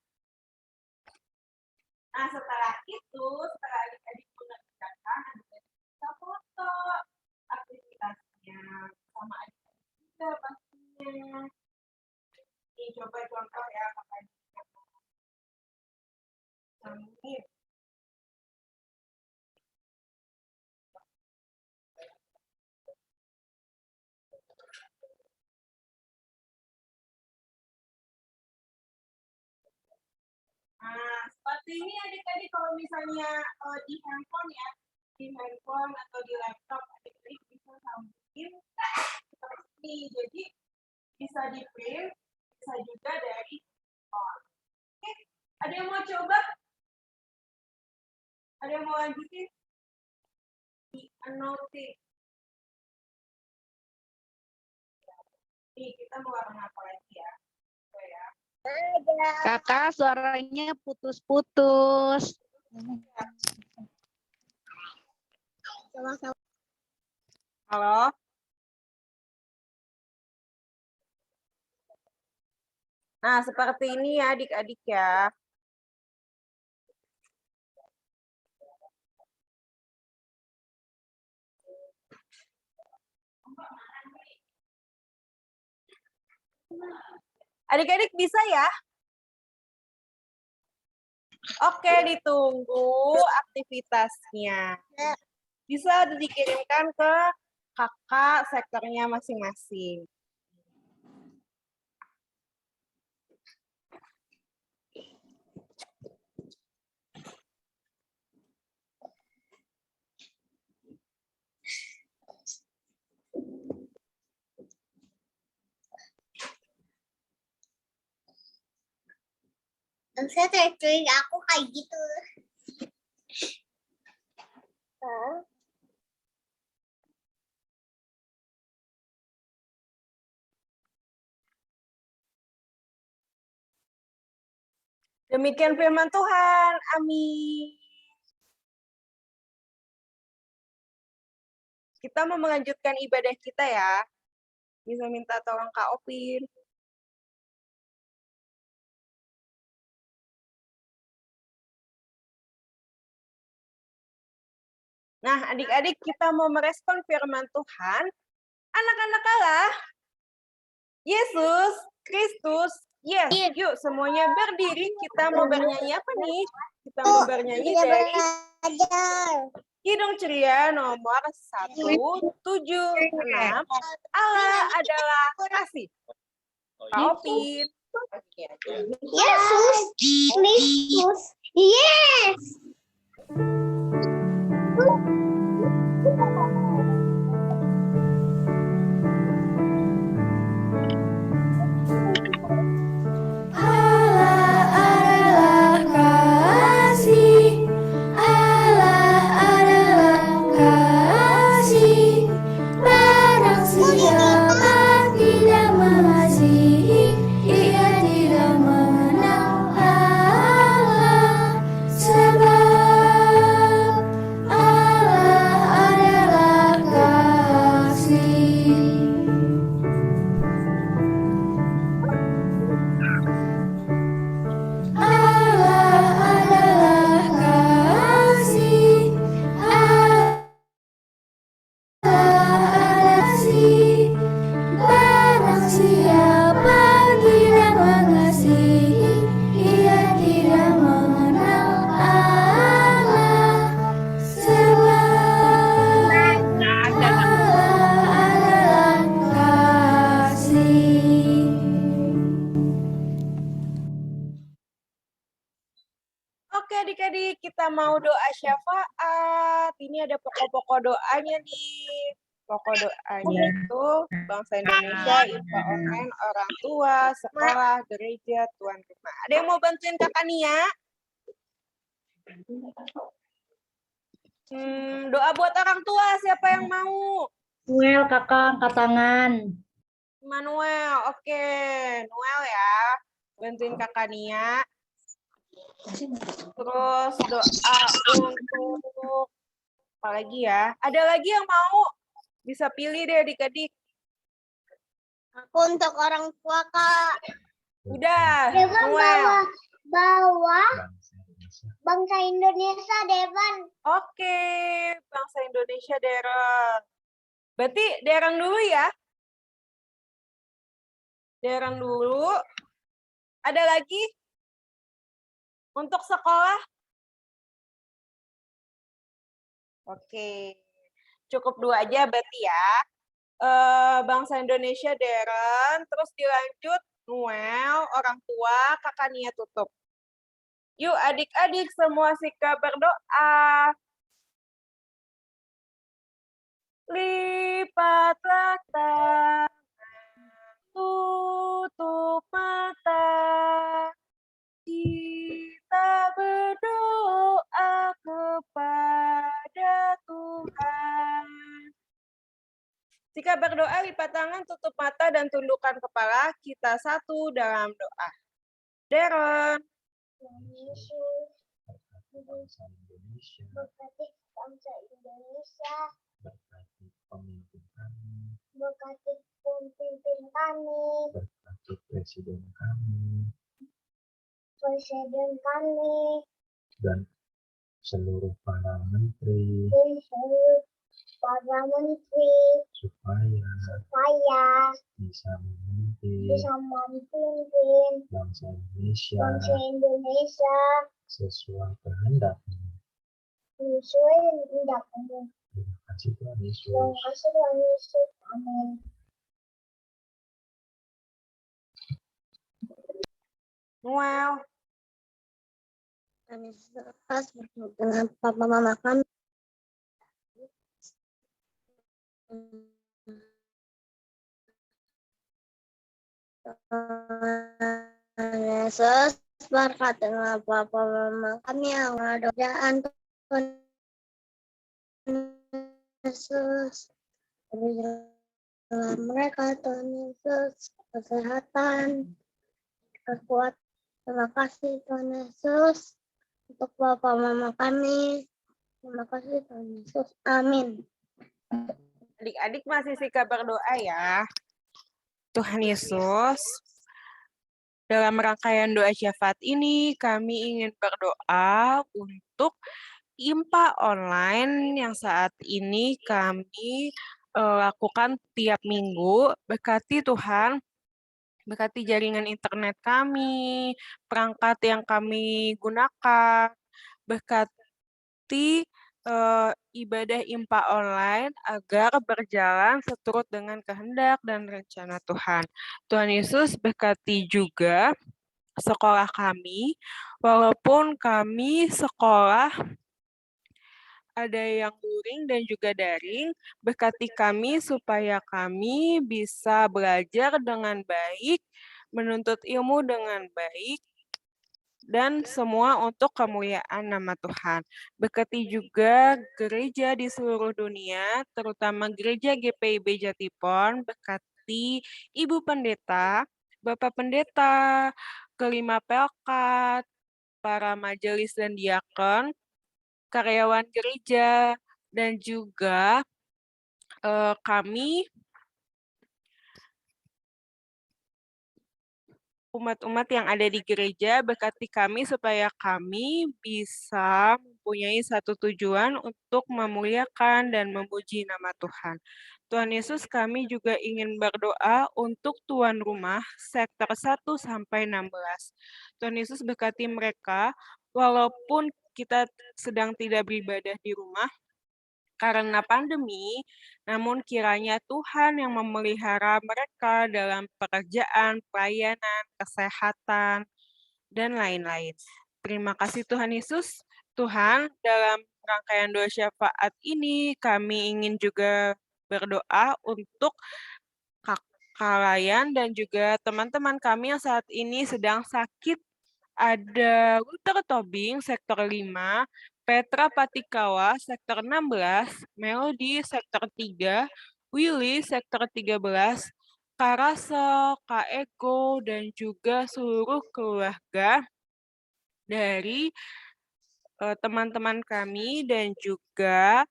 Nah, setelah itu, setelah adik-adik mengerjakan, adik-adik bisa foto aktivitasnya sama adik-adik juga pastinya. Ini coba contoh ya, kakak sambungin. Nah, seperti ini adik-adik kalau misalnya di handphone ya, di handphone atau di laptop adik-adik bisa sambungin seperti ini. Jadi bisa di print, bisa juga dari handphone. Oke, ada yang mau coba? Ada yang mau lanjutin? Di annotate. Nih, kita mau warna apa lagi ya? Oke ya. Kakak suaranya putus-putus. Sama-sama. Halo? Nah, seperti ini ya adik-adik ya. Adik-adik bisa ya? Oke, ditunggu aktivitasnya. Bisa dikirimkan ke kakak sektornya masing-masing. Saya trik aku kayak gitu. Demikian firman Tuhan. Amin. Kita mau melanjutkan ibadah kita ya. Bisa minta tolong Kak Opin. Nah, adik-adik kita mau merespon firman Tuhan. Anak-anak Allah, Yesus, Kristus, yes. Yuk semuanya berdiri, kita mau bernyanyi apa nih? Kita mau bernyanyi dari Kidung Ceria nomor 176. Allah adalah kasih. Kak Opin. Yesus, Kristus, yes. Allah adalah kasih, Allah adalah kasih. Barang siapa tidak mengasihi, ia tidak mengenal Allah. Sebab Allah adalah kasih. Allah adalah kasih, Allah adalah kasih. Barang siapa tidak mengasihi, ia tidak mengenal Allah. Sebab Allah adalah kasih. Oke adik-adik, kita mau doa syafaat. Ini ada pokok-pokok doanya nih. Pokok doanya itu bangsa Indonesia, IPA online, orang tua, sekolah, gereja, tuan rumah. Ada yang mau bantuin kakak Nia? Doa buat orang tua, siapa yang mau? Well, kakak angkat tangan. Manuel, oke. Noel ya, bantuin kakak Nia. Terus doa untuk apa lagi ya? Ada lagi yang mau? Bisa pilih deh adik-adik. Aku untuk orang tua, Kak. Udah, Devan Noel. bawa bangsa Indonesia, Devan. Oke, bangsa Indonesia Deren. Berarti Deren dulu ya. Deren dulu. Ada lagi? Untuk sekolah? Oke. Cukup 2 aja berarti ya. Bangsa Indonesia Deren, terus dilanjut Noel, orang tua, kakak Nia tutup. Yuk adik-adik semua sikap berdoa. Lipatlah tangan, tutup mata. Kita berdoa kepada Tuhan. Jika berdoa, lipat tangan, tutup mata, dan tundukkan kepala. Kita satu dalam doa. Deren. Berkati bangsa Indonesia. pemimpin kami, Berkati pemimpin kami, berkati presiden kami, dan seluruh para menteri, para menteri, supaya bisa memimpin memimpin bangsa Indonesia bangsa Indonesia sesuai kehendakmu. sesuai hendakmu. Terima kasih Tuhan Terima Yesus. kasih Tuhan Yesus. Amin. Wow. Kami selepas bertemu dengan papa mama kami. Yesus berkat dengan papa mama kami yang ada kerjaan Tuhan Yesus. Berilah mereka Tuhan Yesus kesehatan, kekuatan. Terima kasih Tuhan Yesus untuk papa mama kami. Terima kasih Tuhan Yesus. Amin. Adik-adik masih siap berdoa ya. Tuhan Yesus, dalam rangkaian doa syafaat ini kami ingin berdoa untuk IMPA online yang saat ini kami lakukan tiap minggu. Berkati Tuhan, berkati jaringan internet kami, perangkat yang kami gunakan, berkati ibadah IMPA online agar berjalan seturut dengan kehendak dan rencana Tuhan. Tuhan Yesus berkati juga sekolah kami, walaupun kami sekolah ada yang luring dan juga daring, berkati kami supaya kami bisa belajar dengan baik, menuntut ilmu dengan baik, dan semua untuk kemuliaan nama Tuhan. Berkati juga gereja di seluruh dunia, terutama gereja GPIB Jatipon, berkati Ibu Pendeta, Bapak Pendeta, kelima pelkat, para majelis dan diakon, karyawan gereja, dan juga kami umat-umat yang ada di gereja, berkati kami supaya kami bisa mempunyai satu tujuan untuk memuliakan dan memuji nama Tuhan. Tuhan Yesus, kami juga ingin berdoa untuk tuan rumah sektor 1 sampai 16. Tuhan Yesus berkati mereka, walaupun kita sedang tidak beribadah di rumah karena pandemi, namun kiranya Tuhan yang memelihara mereka dalam pekerjaan, pelayanan, kesehatan, dan lain-lain. Terima kasih Tuhan Yesus. Tuhan, dalam rangkaian doa syafaat ini, kami ingin juga berdoa untuk Kakak Layan dan juga teman-teman kami yang saat ini sedang sakit. Ada Luther Tobing, sektor 5, Petra Patikawa, sektor 16, Melody, sektor 3, Willy, sektor 13, Karaso, Kak Eko, dan juga seluruh keluarga dari teman-teman kami dan juga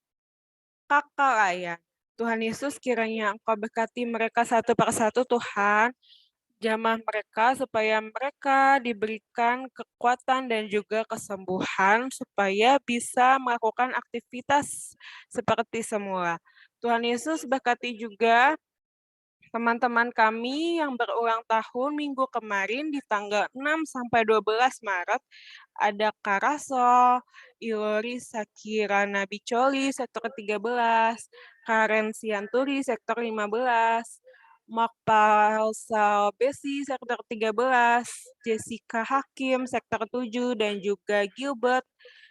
Kakak Layan. Tuhan Yesus, kiranya Engkau berkati mereka satu persatu Tuhan, jamah mereka supaya mereka diberikan kekuatan dan juga kesembuhan supaya bisa melakukan aktivitas seperti semula. Tuhan Yesus berkati juga teman-teman kami yang berulang tahun minggu kemarin di tanggal 6 sampai 12 Maret. Ada Karaso, Ilori Sakirana Bicoli, sektor 13, Karen Sianturi, sektor 15, Makpal Besi, sektor 13, Jessica Hakim, sektor 7, dan juga Gilbert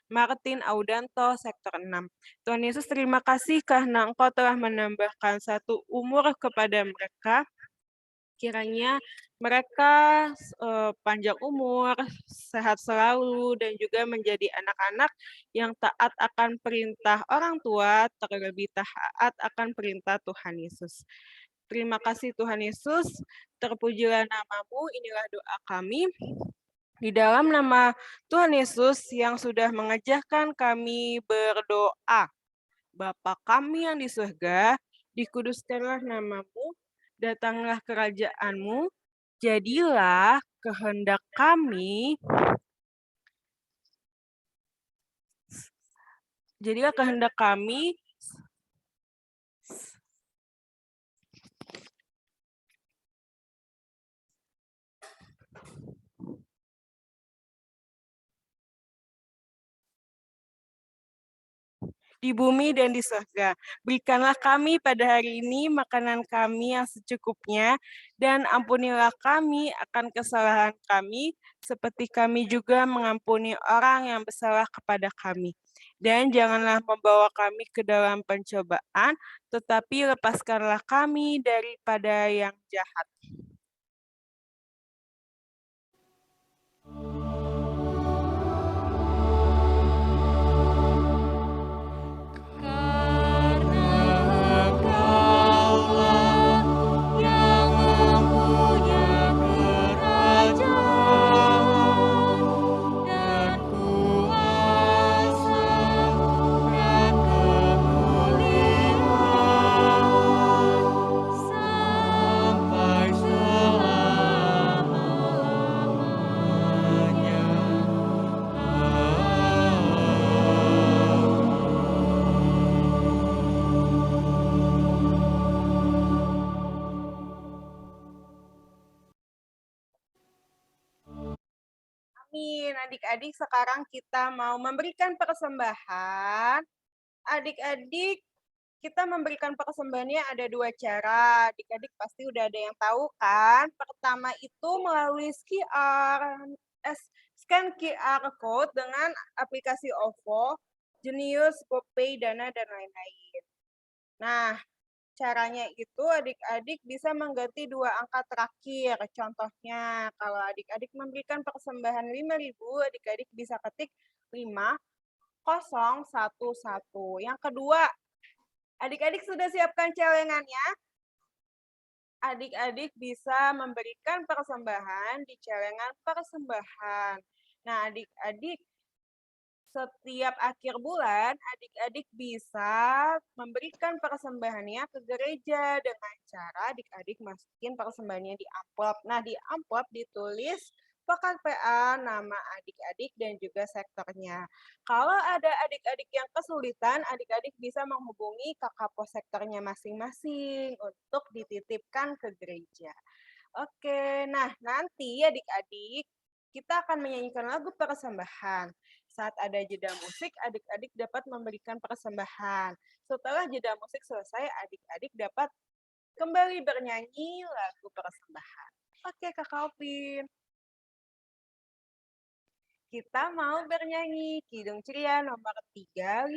Martin Audanto, sektor 6. Tuhan Yesus, terima kasih karena Engkau telah menambahkan satu umur kepada mereka. Kiranya mereka panjang umur, sehat selalu, dan juga menjadi anak-anak yang taat akan perintah orang tua, terlebih taat akan perintah Tuhan Yesus. Terima kasih Tuhan Yesus, terpujilah nama-Mu, inilah doa kami. Di dalam nama Tuhan Yesus yang sudah mengajarkan kami berdoa. Bapa kami yang di surga, dikuduskanlah namamu, datanglah kerajaanmu, jadilah kehendak kami, di bumi dan di surga. Berikanlah kami pada hari ini makanan kami yang secukupnya, dan ampunilah kami akan kesalahan kami, seperti kami juga mengampuni orang yang bersalah kepada kami. Dan janganlah membawa kami ke dalam pencobaan, tetapi lepaskanlah kami daripada yang jahat. Amin. Adik-adik, sekarang kita mau memberikan persembahan. Adik-adik, kita memberikan persembahannya ada 2 cara. Adik-adik pasti udah ada yang tahu kan? Pertama itu melalui scan QR code dengan aplikasi OVO, Jenius, GoPay, Dana, dan lain-lain. Nah, caranya itu adik-adik bisa mengganti 2 angka terakhir. Contohnya, kalau adik-adik memberikan persembahan 5.000, adik-adik bisa ketik 5011. Yang kedua, adik-adik sudah siapkan celengannya? Adik-adik bisa memberikan persembahan di celengan persembahan. Nah, adik-adik setiap akhir bulan, adik-adik bisa memberikan persembahannya ke gereja dengan cara adik-adik masukin persembahannya di amplop. Nah, di amplop ditulis Pekan PA, nama adik-adik, dan juga sektornya. Kalau ada adik-adik yang kesulitan, adik-adik bisa menghubungi kakak pos sektornya masing-masing untuk dititipkan ke gereja. Oke, nah nanti adik-adik kita akan menyanyikan lagu persembahan. Saat ada jeda musik, adik-adik dapat memberikan persembahan. Setelah jeda musik selesai, adik-adik dapat kembali bernyanyi lagu persembahan. Oke, Kakak Opin. Kita mau bernyanyi Kidung Ceria nomor 356,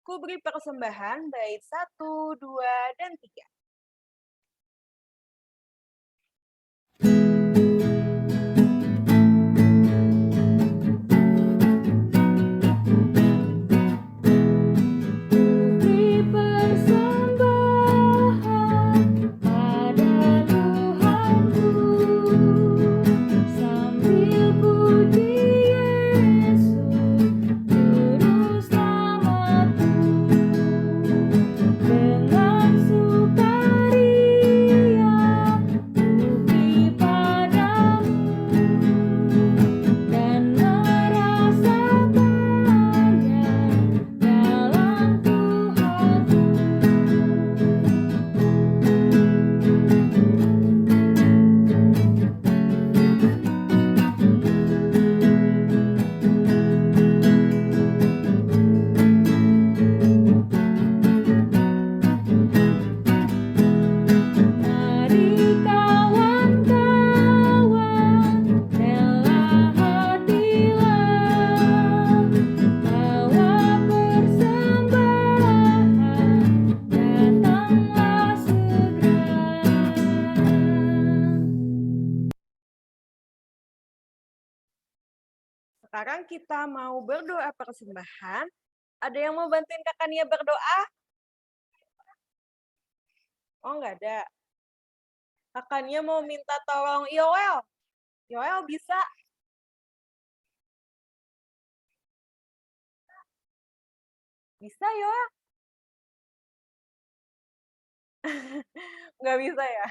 Ku Beri Persembahan, bait 1, 2, dan 3. Sekarang kita mau berdoa persembahan. Ada yang mau bantuin Kakak Nia berdoa? Oh, nggak ada. Kakak Nia mau minta tolong Yoel. Yoel bisa? Bisa, Yoel? Nggak bisa ya?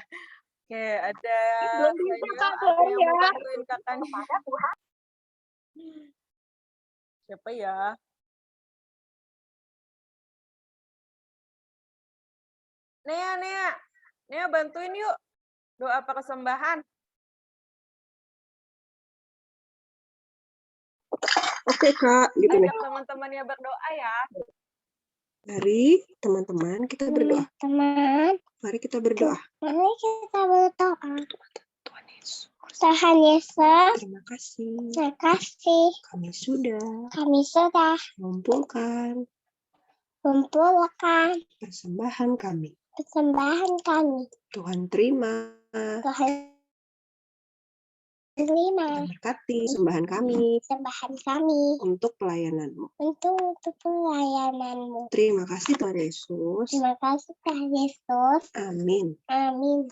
Oke, ada Belum bisa, kayaknya Kak, ada yang mau ya. bantuin kakak nih. Siapa ya? Nea bantuin yuk. Doa persembahan. Oke Kak, gini. Ajak teman-temannya berdoa ya. Mari teman-teman kita berdoa. Teman, Mari kita berdoa. mari kita berdoa. Tuhan Yesus, Tuhan Yesus, terima kasih. terima kasih. Kami sudah Kumpulkan persembahan kami. persembahan kami. Tuhan terima. Tuhan terima Berkati persembahan kami persembahan kami untuk pelayanan-Mu. untuk pelayanan-Mu. Terima kasih Tuhan Yesus. Terima kasih Tuhan Yesus. Amin. Amin.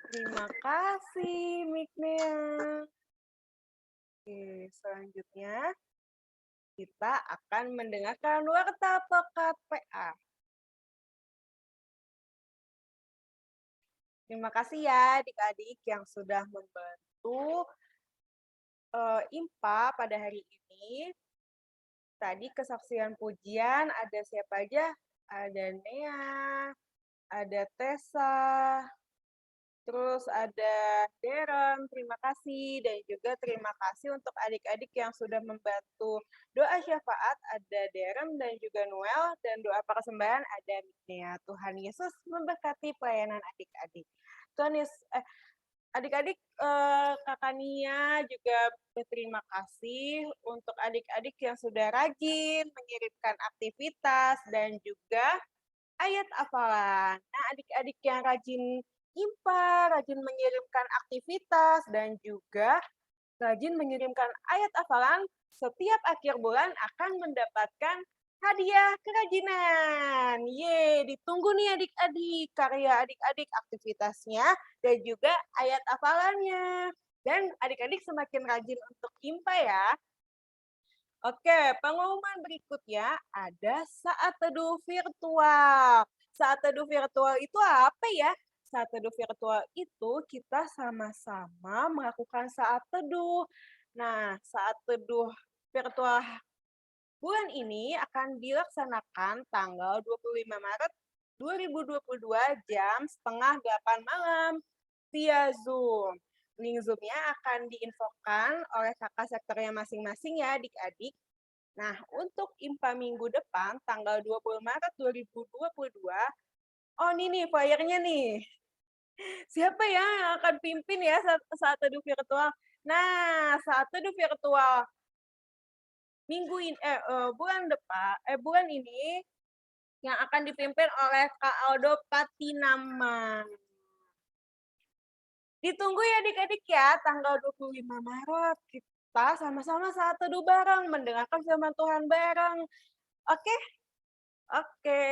Terima kasih, Miknea. Oke, selanjutnya kita akan mendengarkan warta pekat PA. Terima kasih ya adik-adik yang sudah membantu IMPA pada hari ini. Tadi kesaksian pujian ada siapa aja? Ada Nea, ada Tessa, terus ada Darren, terima kasih. Dan juga terima kasih untuk adik-adik yang sudah membantu doa syafaat, ada Darren dan juga Noel. Dan doa persembahan ada Miknea. Tuhan Yesus memberkati pelayanan adik-adik. Tuhan Yesus, adik-adik, Kakak Nia juga berterima kasih untuk adik-adik yang sudah rajin mengirimkan aktivitas dan juga ayat hafalan. Nah, adik-adik yang rajin IMPA, rajin mengirimkan aktivitas, dan juga rajin mengirimkan ayat hafalan, setiap akhir bulan akan mendapatkan hadiah kerajinan. Ditunggu nih adik-adik, karya adik-adik, aktivitasnya, dan juga ayat hafalannya. Dan adik-adik semakin rajin untuk IMPA ya. Oke, pengumuman berikutnya ada saat teduh virtual. Saat teduh virtual itu apa ya? Saat teduh virtual itu kita sama-sama melakukan saat teduh. Nah, saat teduh virtual bulan ini akan dilaksanakan tanggal 25 Maret 2022 jam 7:30 malam via Zoom. Link Zoom-nya akan diinfokan oleh kakak sektornya masing-masing ya adik-adik. Nah, untuk IMPA minggu depan, tanggal 20 Maret 2022, oh ini nih flyernya nih. Siapa ya yang akan pimpin ya saat teduh virtual? Nah, saat teduh virtual bulan ini yang akan dipimpin oleh Kak Aldo Patinama. Ditunggu ya adik-adik ya, tanggal 25 Maret. Kita sama-sama saat teduh bareng, mendengarkan firman Tuhan bareng. Oke? Oke.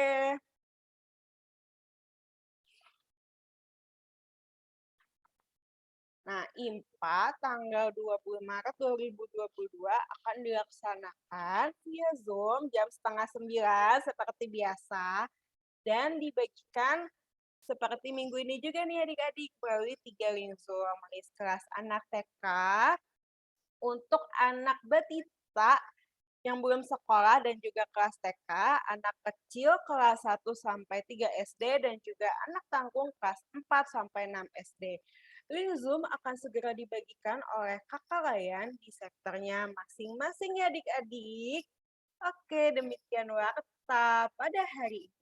Nah, IMPA tanggal 20 Maret 2022 akan dilaksanakan via Zoom jam 8:30 seperti biasa. Dan dibagikan seperti minggu ini juga nih adik-adik, melalui 3 link Zoom. Kelas anak TK, untuk anak batita yang belum sekolah dan juga kelas TK, anak kecil kelas 1 sampai 3 SD, dan juga anak tanggung kelas 4 sampai 6 SD. Link Zoom akan segera dibagikan oleh kakak layan di sektornya masing-masing ya adik-adik. Oke, demikian warta pada hari ini.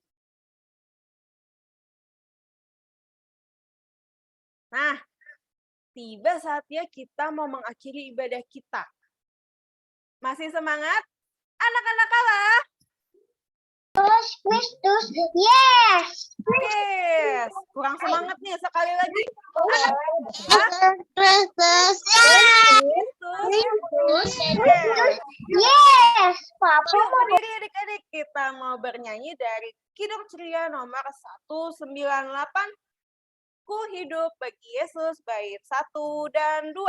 Nah, tiba saatnya kita mau mengakhiri ibadah kita. Masih semangat? Anak-anak kalah? Kristus, yes! Yes! Kurang semangat nih, sekali lagi. Kristus, Yes! Papa Yuk mau berdiri adik-adik, kita mau bernyanyi dari Kidung Ceria nomor 198. Ku hidup bagi Yesus, bait 1 dan 2.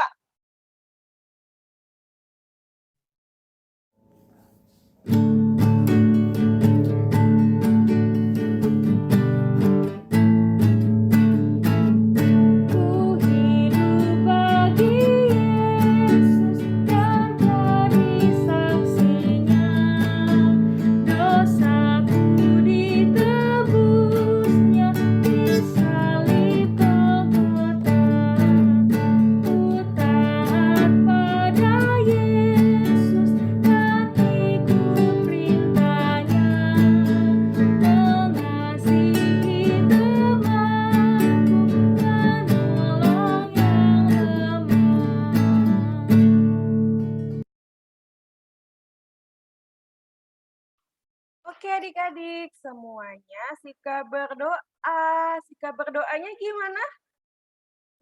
Oke adik-adik, semuanya sikap berdoa. Sikap berdoanya gimana?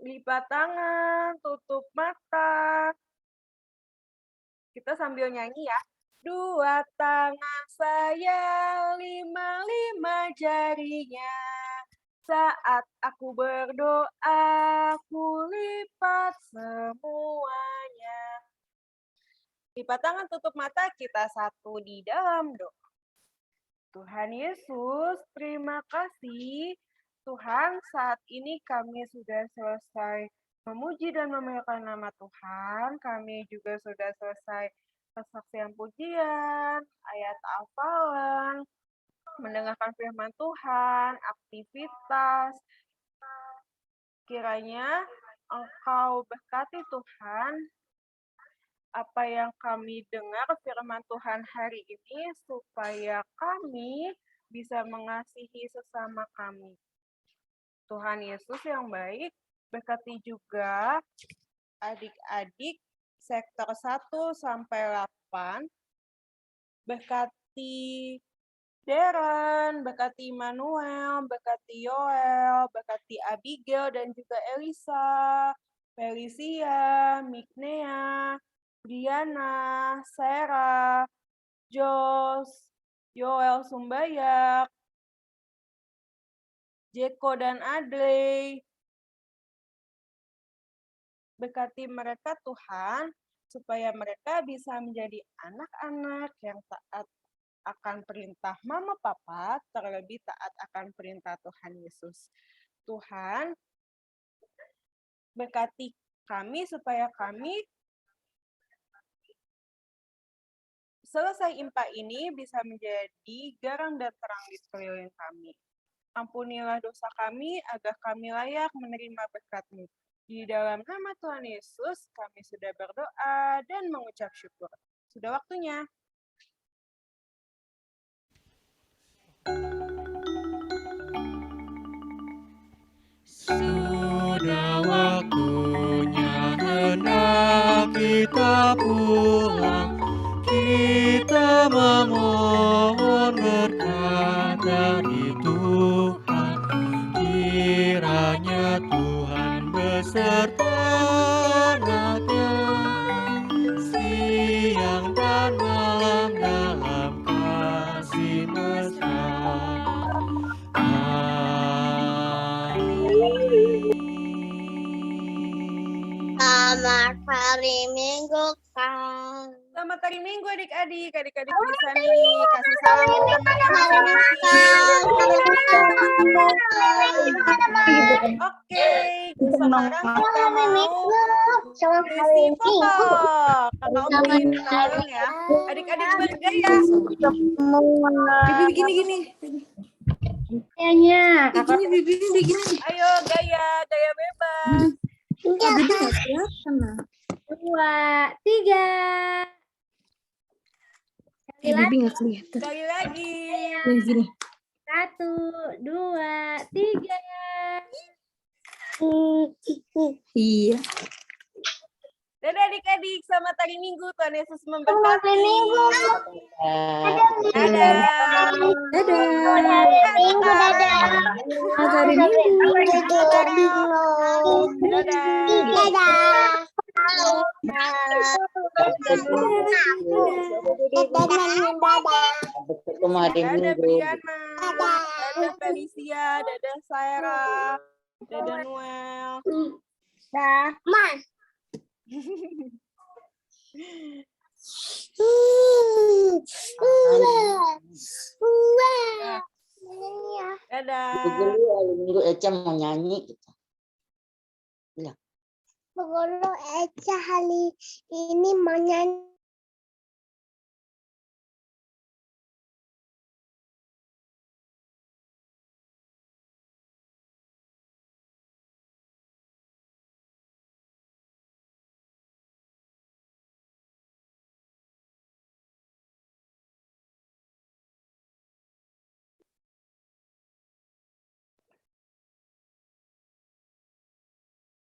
Lipat tangan, tutup mata. Kita sambil nyanyi ya. Dua tangan saya, lima jarinya. Saat aku berdoa, aku lipat semuanya. Lipat tangan, tutup mata, kita satu di dalam doa. Tuhan Yesus, terima kasih. Tuhan, saat ini kami sudah selesai memuji dan memuliakan nama Tuhan. Kami juga sudah selesai kesaksian pujian, ayat hafalan, mendengarkan firman Tuhan, aktivitas. Kiranya Engkau berkati Tuhan apa yang kami dengar firman Tuhan hari ini supaya kami bisa mengasihi sesama kami. Tuhan Yesus yang baik, berkati juga adik-adik sektor 1 sampai 8, berkati Darren, berkati Manuel, berkati Yoel, berkati Abigail dan juga Elisa, Felicia, Mignea, Briana, Sarah, Jos, Yoel Sumbayak, Jeko dan Adley. Berkati mereka Tuhan, supaya mereka bisa menjadi anak-anak yang taat akan perintah Mama Papa, terlebih taat akan perintah Tuhan Yesus. Tuhan, berkati kami supaya kami selesai IMPA ini bisa menjadi garam dan terang di sekeliling kami. Ampunilah dosa kami agar kami layak menerima berkat-Mu. Di dalam nama Tuhan Yesus, kami sudah berdoa dan mengucap syukur. Sudah waktunya. Sudah waktunya hendak kita pulang. Kita memohon berkat dari Tuhan. Kiranya Tuhan beserta anaknya siang dan malam dalam kasih mesra. Selamat hari Minggu, Kang. Selamat hari Minggu adik-adik. Adik-adik bisa nih kasih salam ke temannya masing-masing. Oke, sekarang kita mau isi foto. Kakak Om kenalin ya. Adik-adik bergaya. Bibi gini. Kayaknya. Bibi gini. Ayo gaya bebas. Bibi nggak kelihatan lah. 2, 3. Bibi nggak kelihatan. Sekali lagi. Gini. 1, 2, 3. Iya. Dadah adik-adik, selamat hari Minggu. Tuhan Yesus memberkati. Selamat hari Minggu. Dadah. Dadah. Minggu, dadah. Selamat hari Minggu. Dadah Briana. Dadah Felicia. Dadah Sarah. Dadah Noel. Dah. Mas. Dadah. Minggu Eca mau nyanyi kita. Bu Guru Eca hari ini mau nyanyi.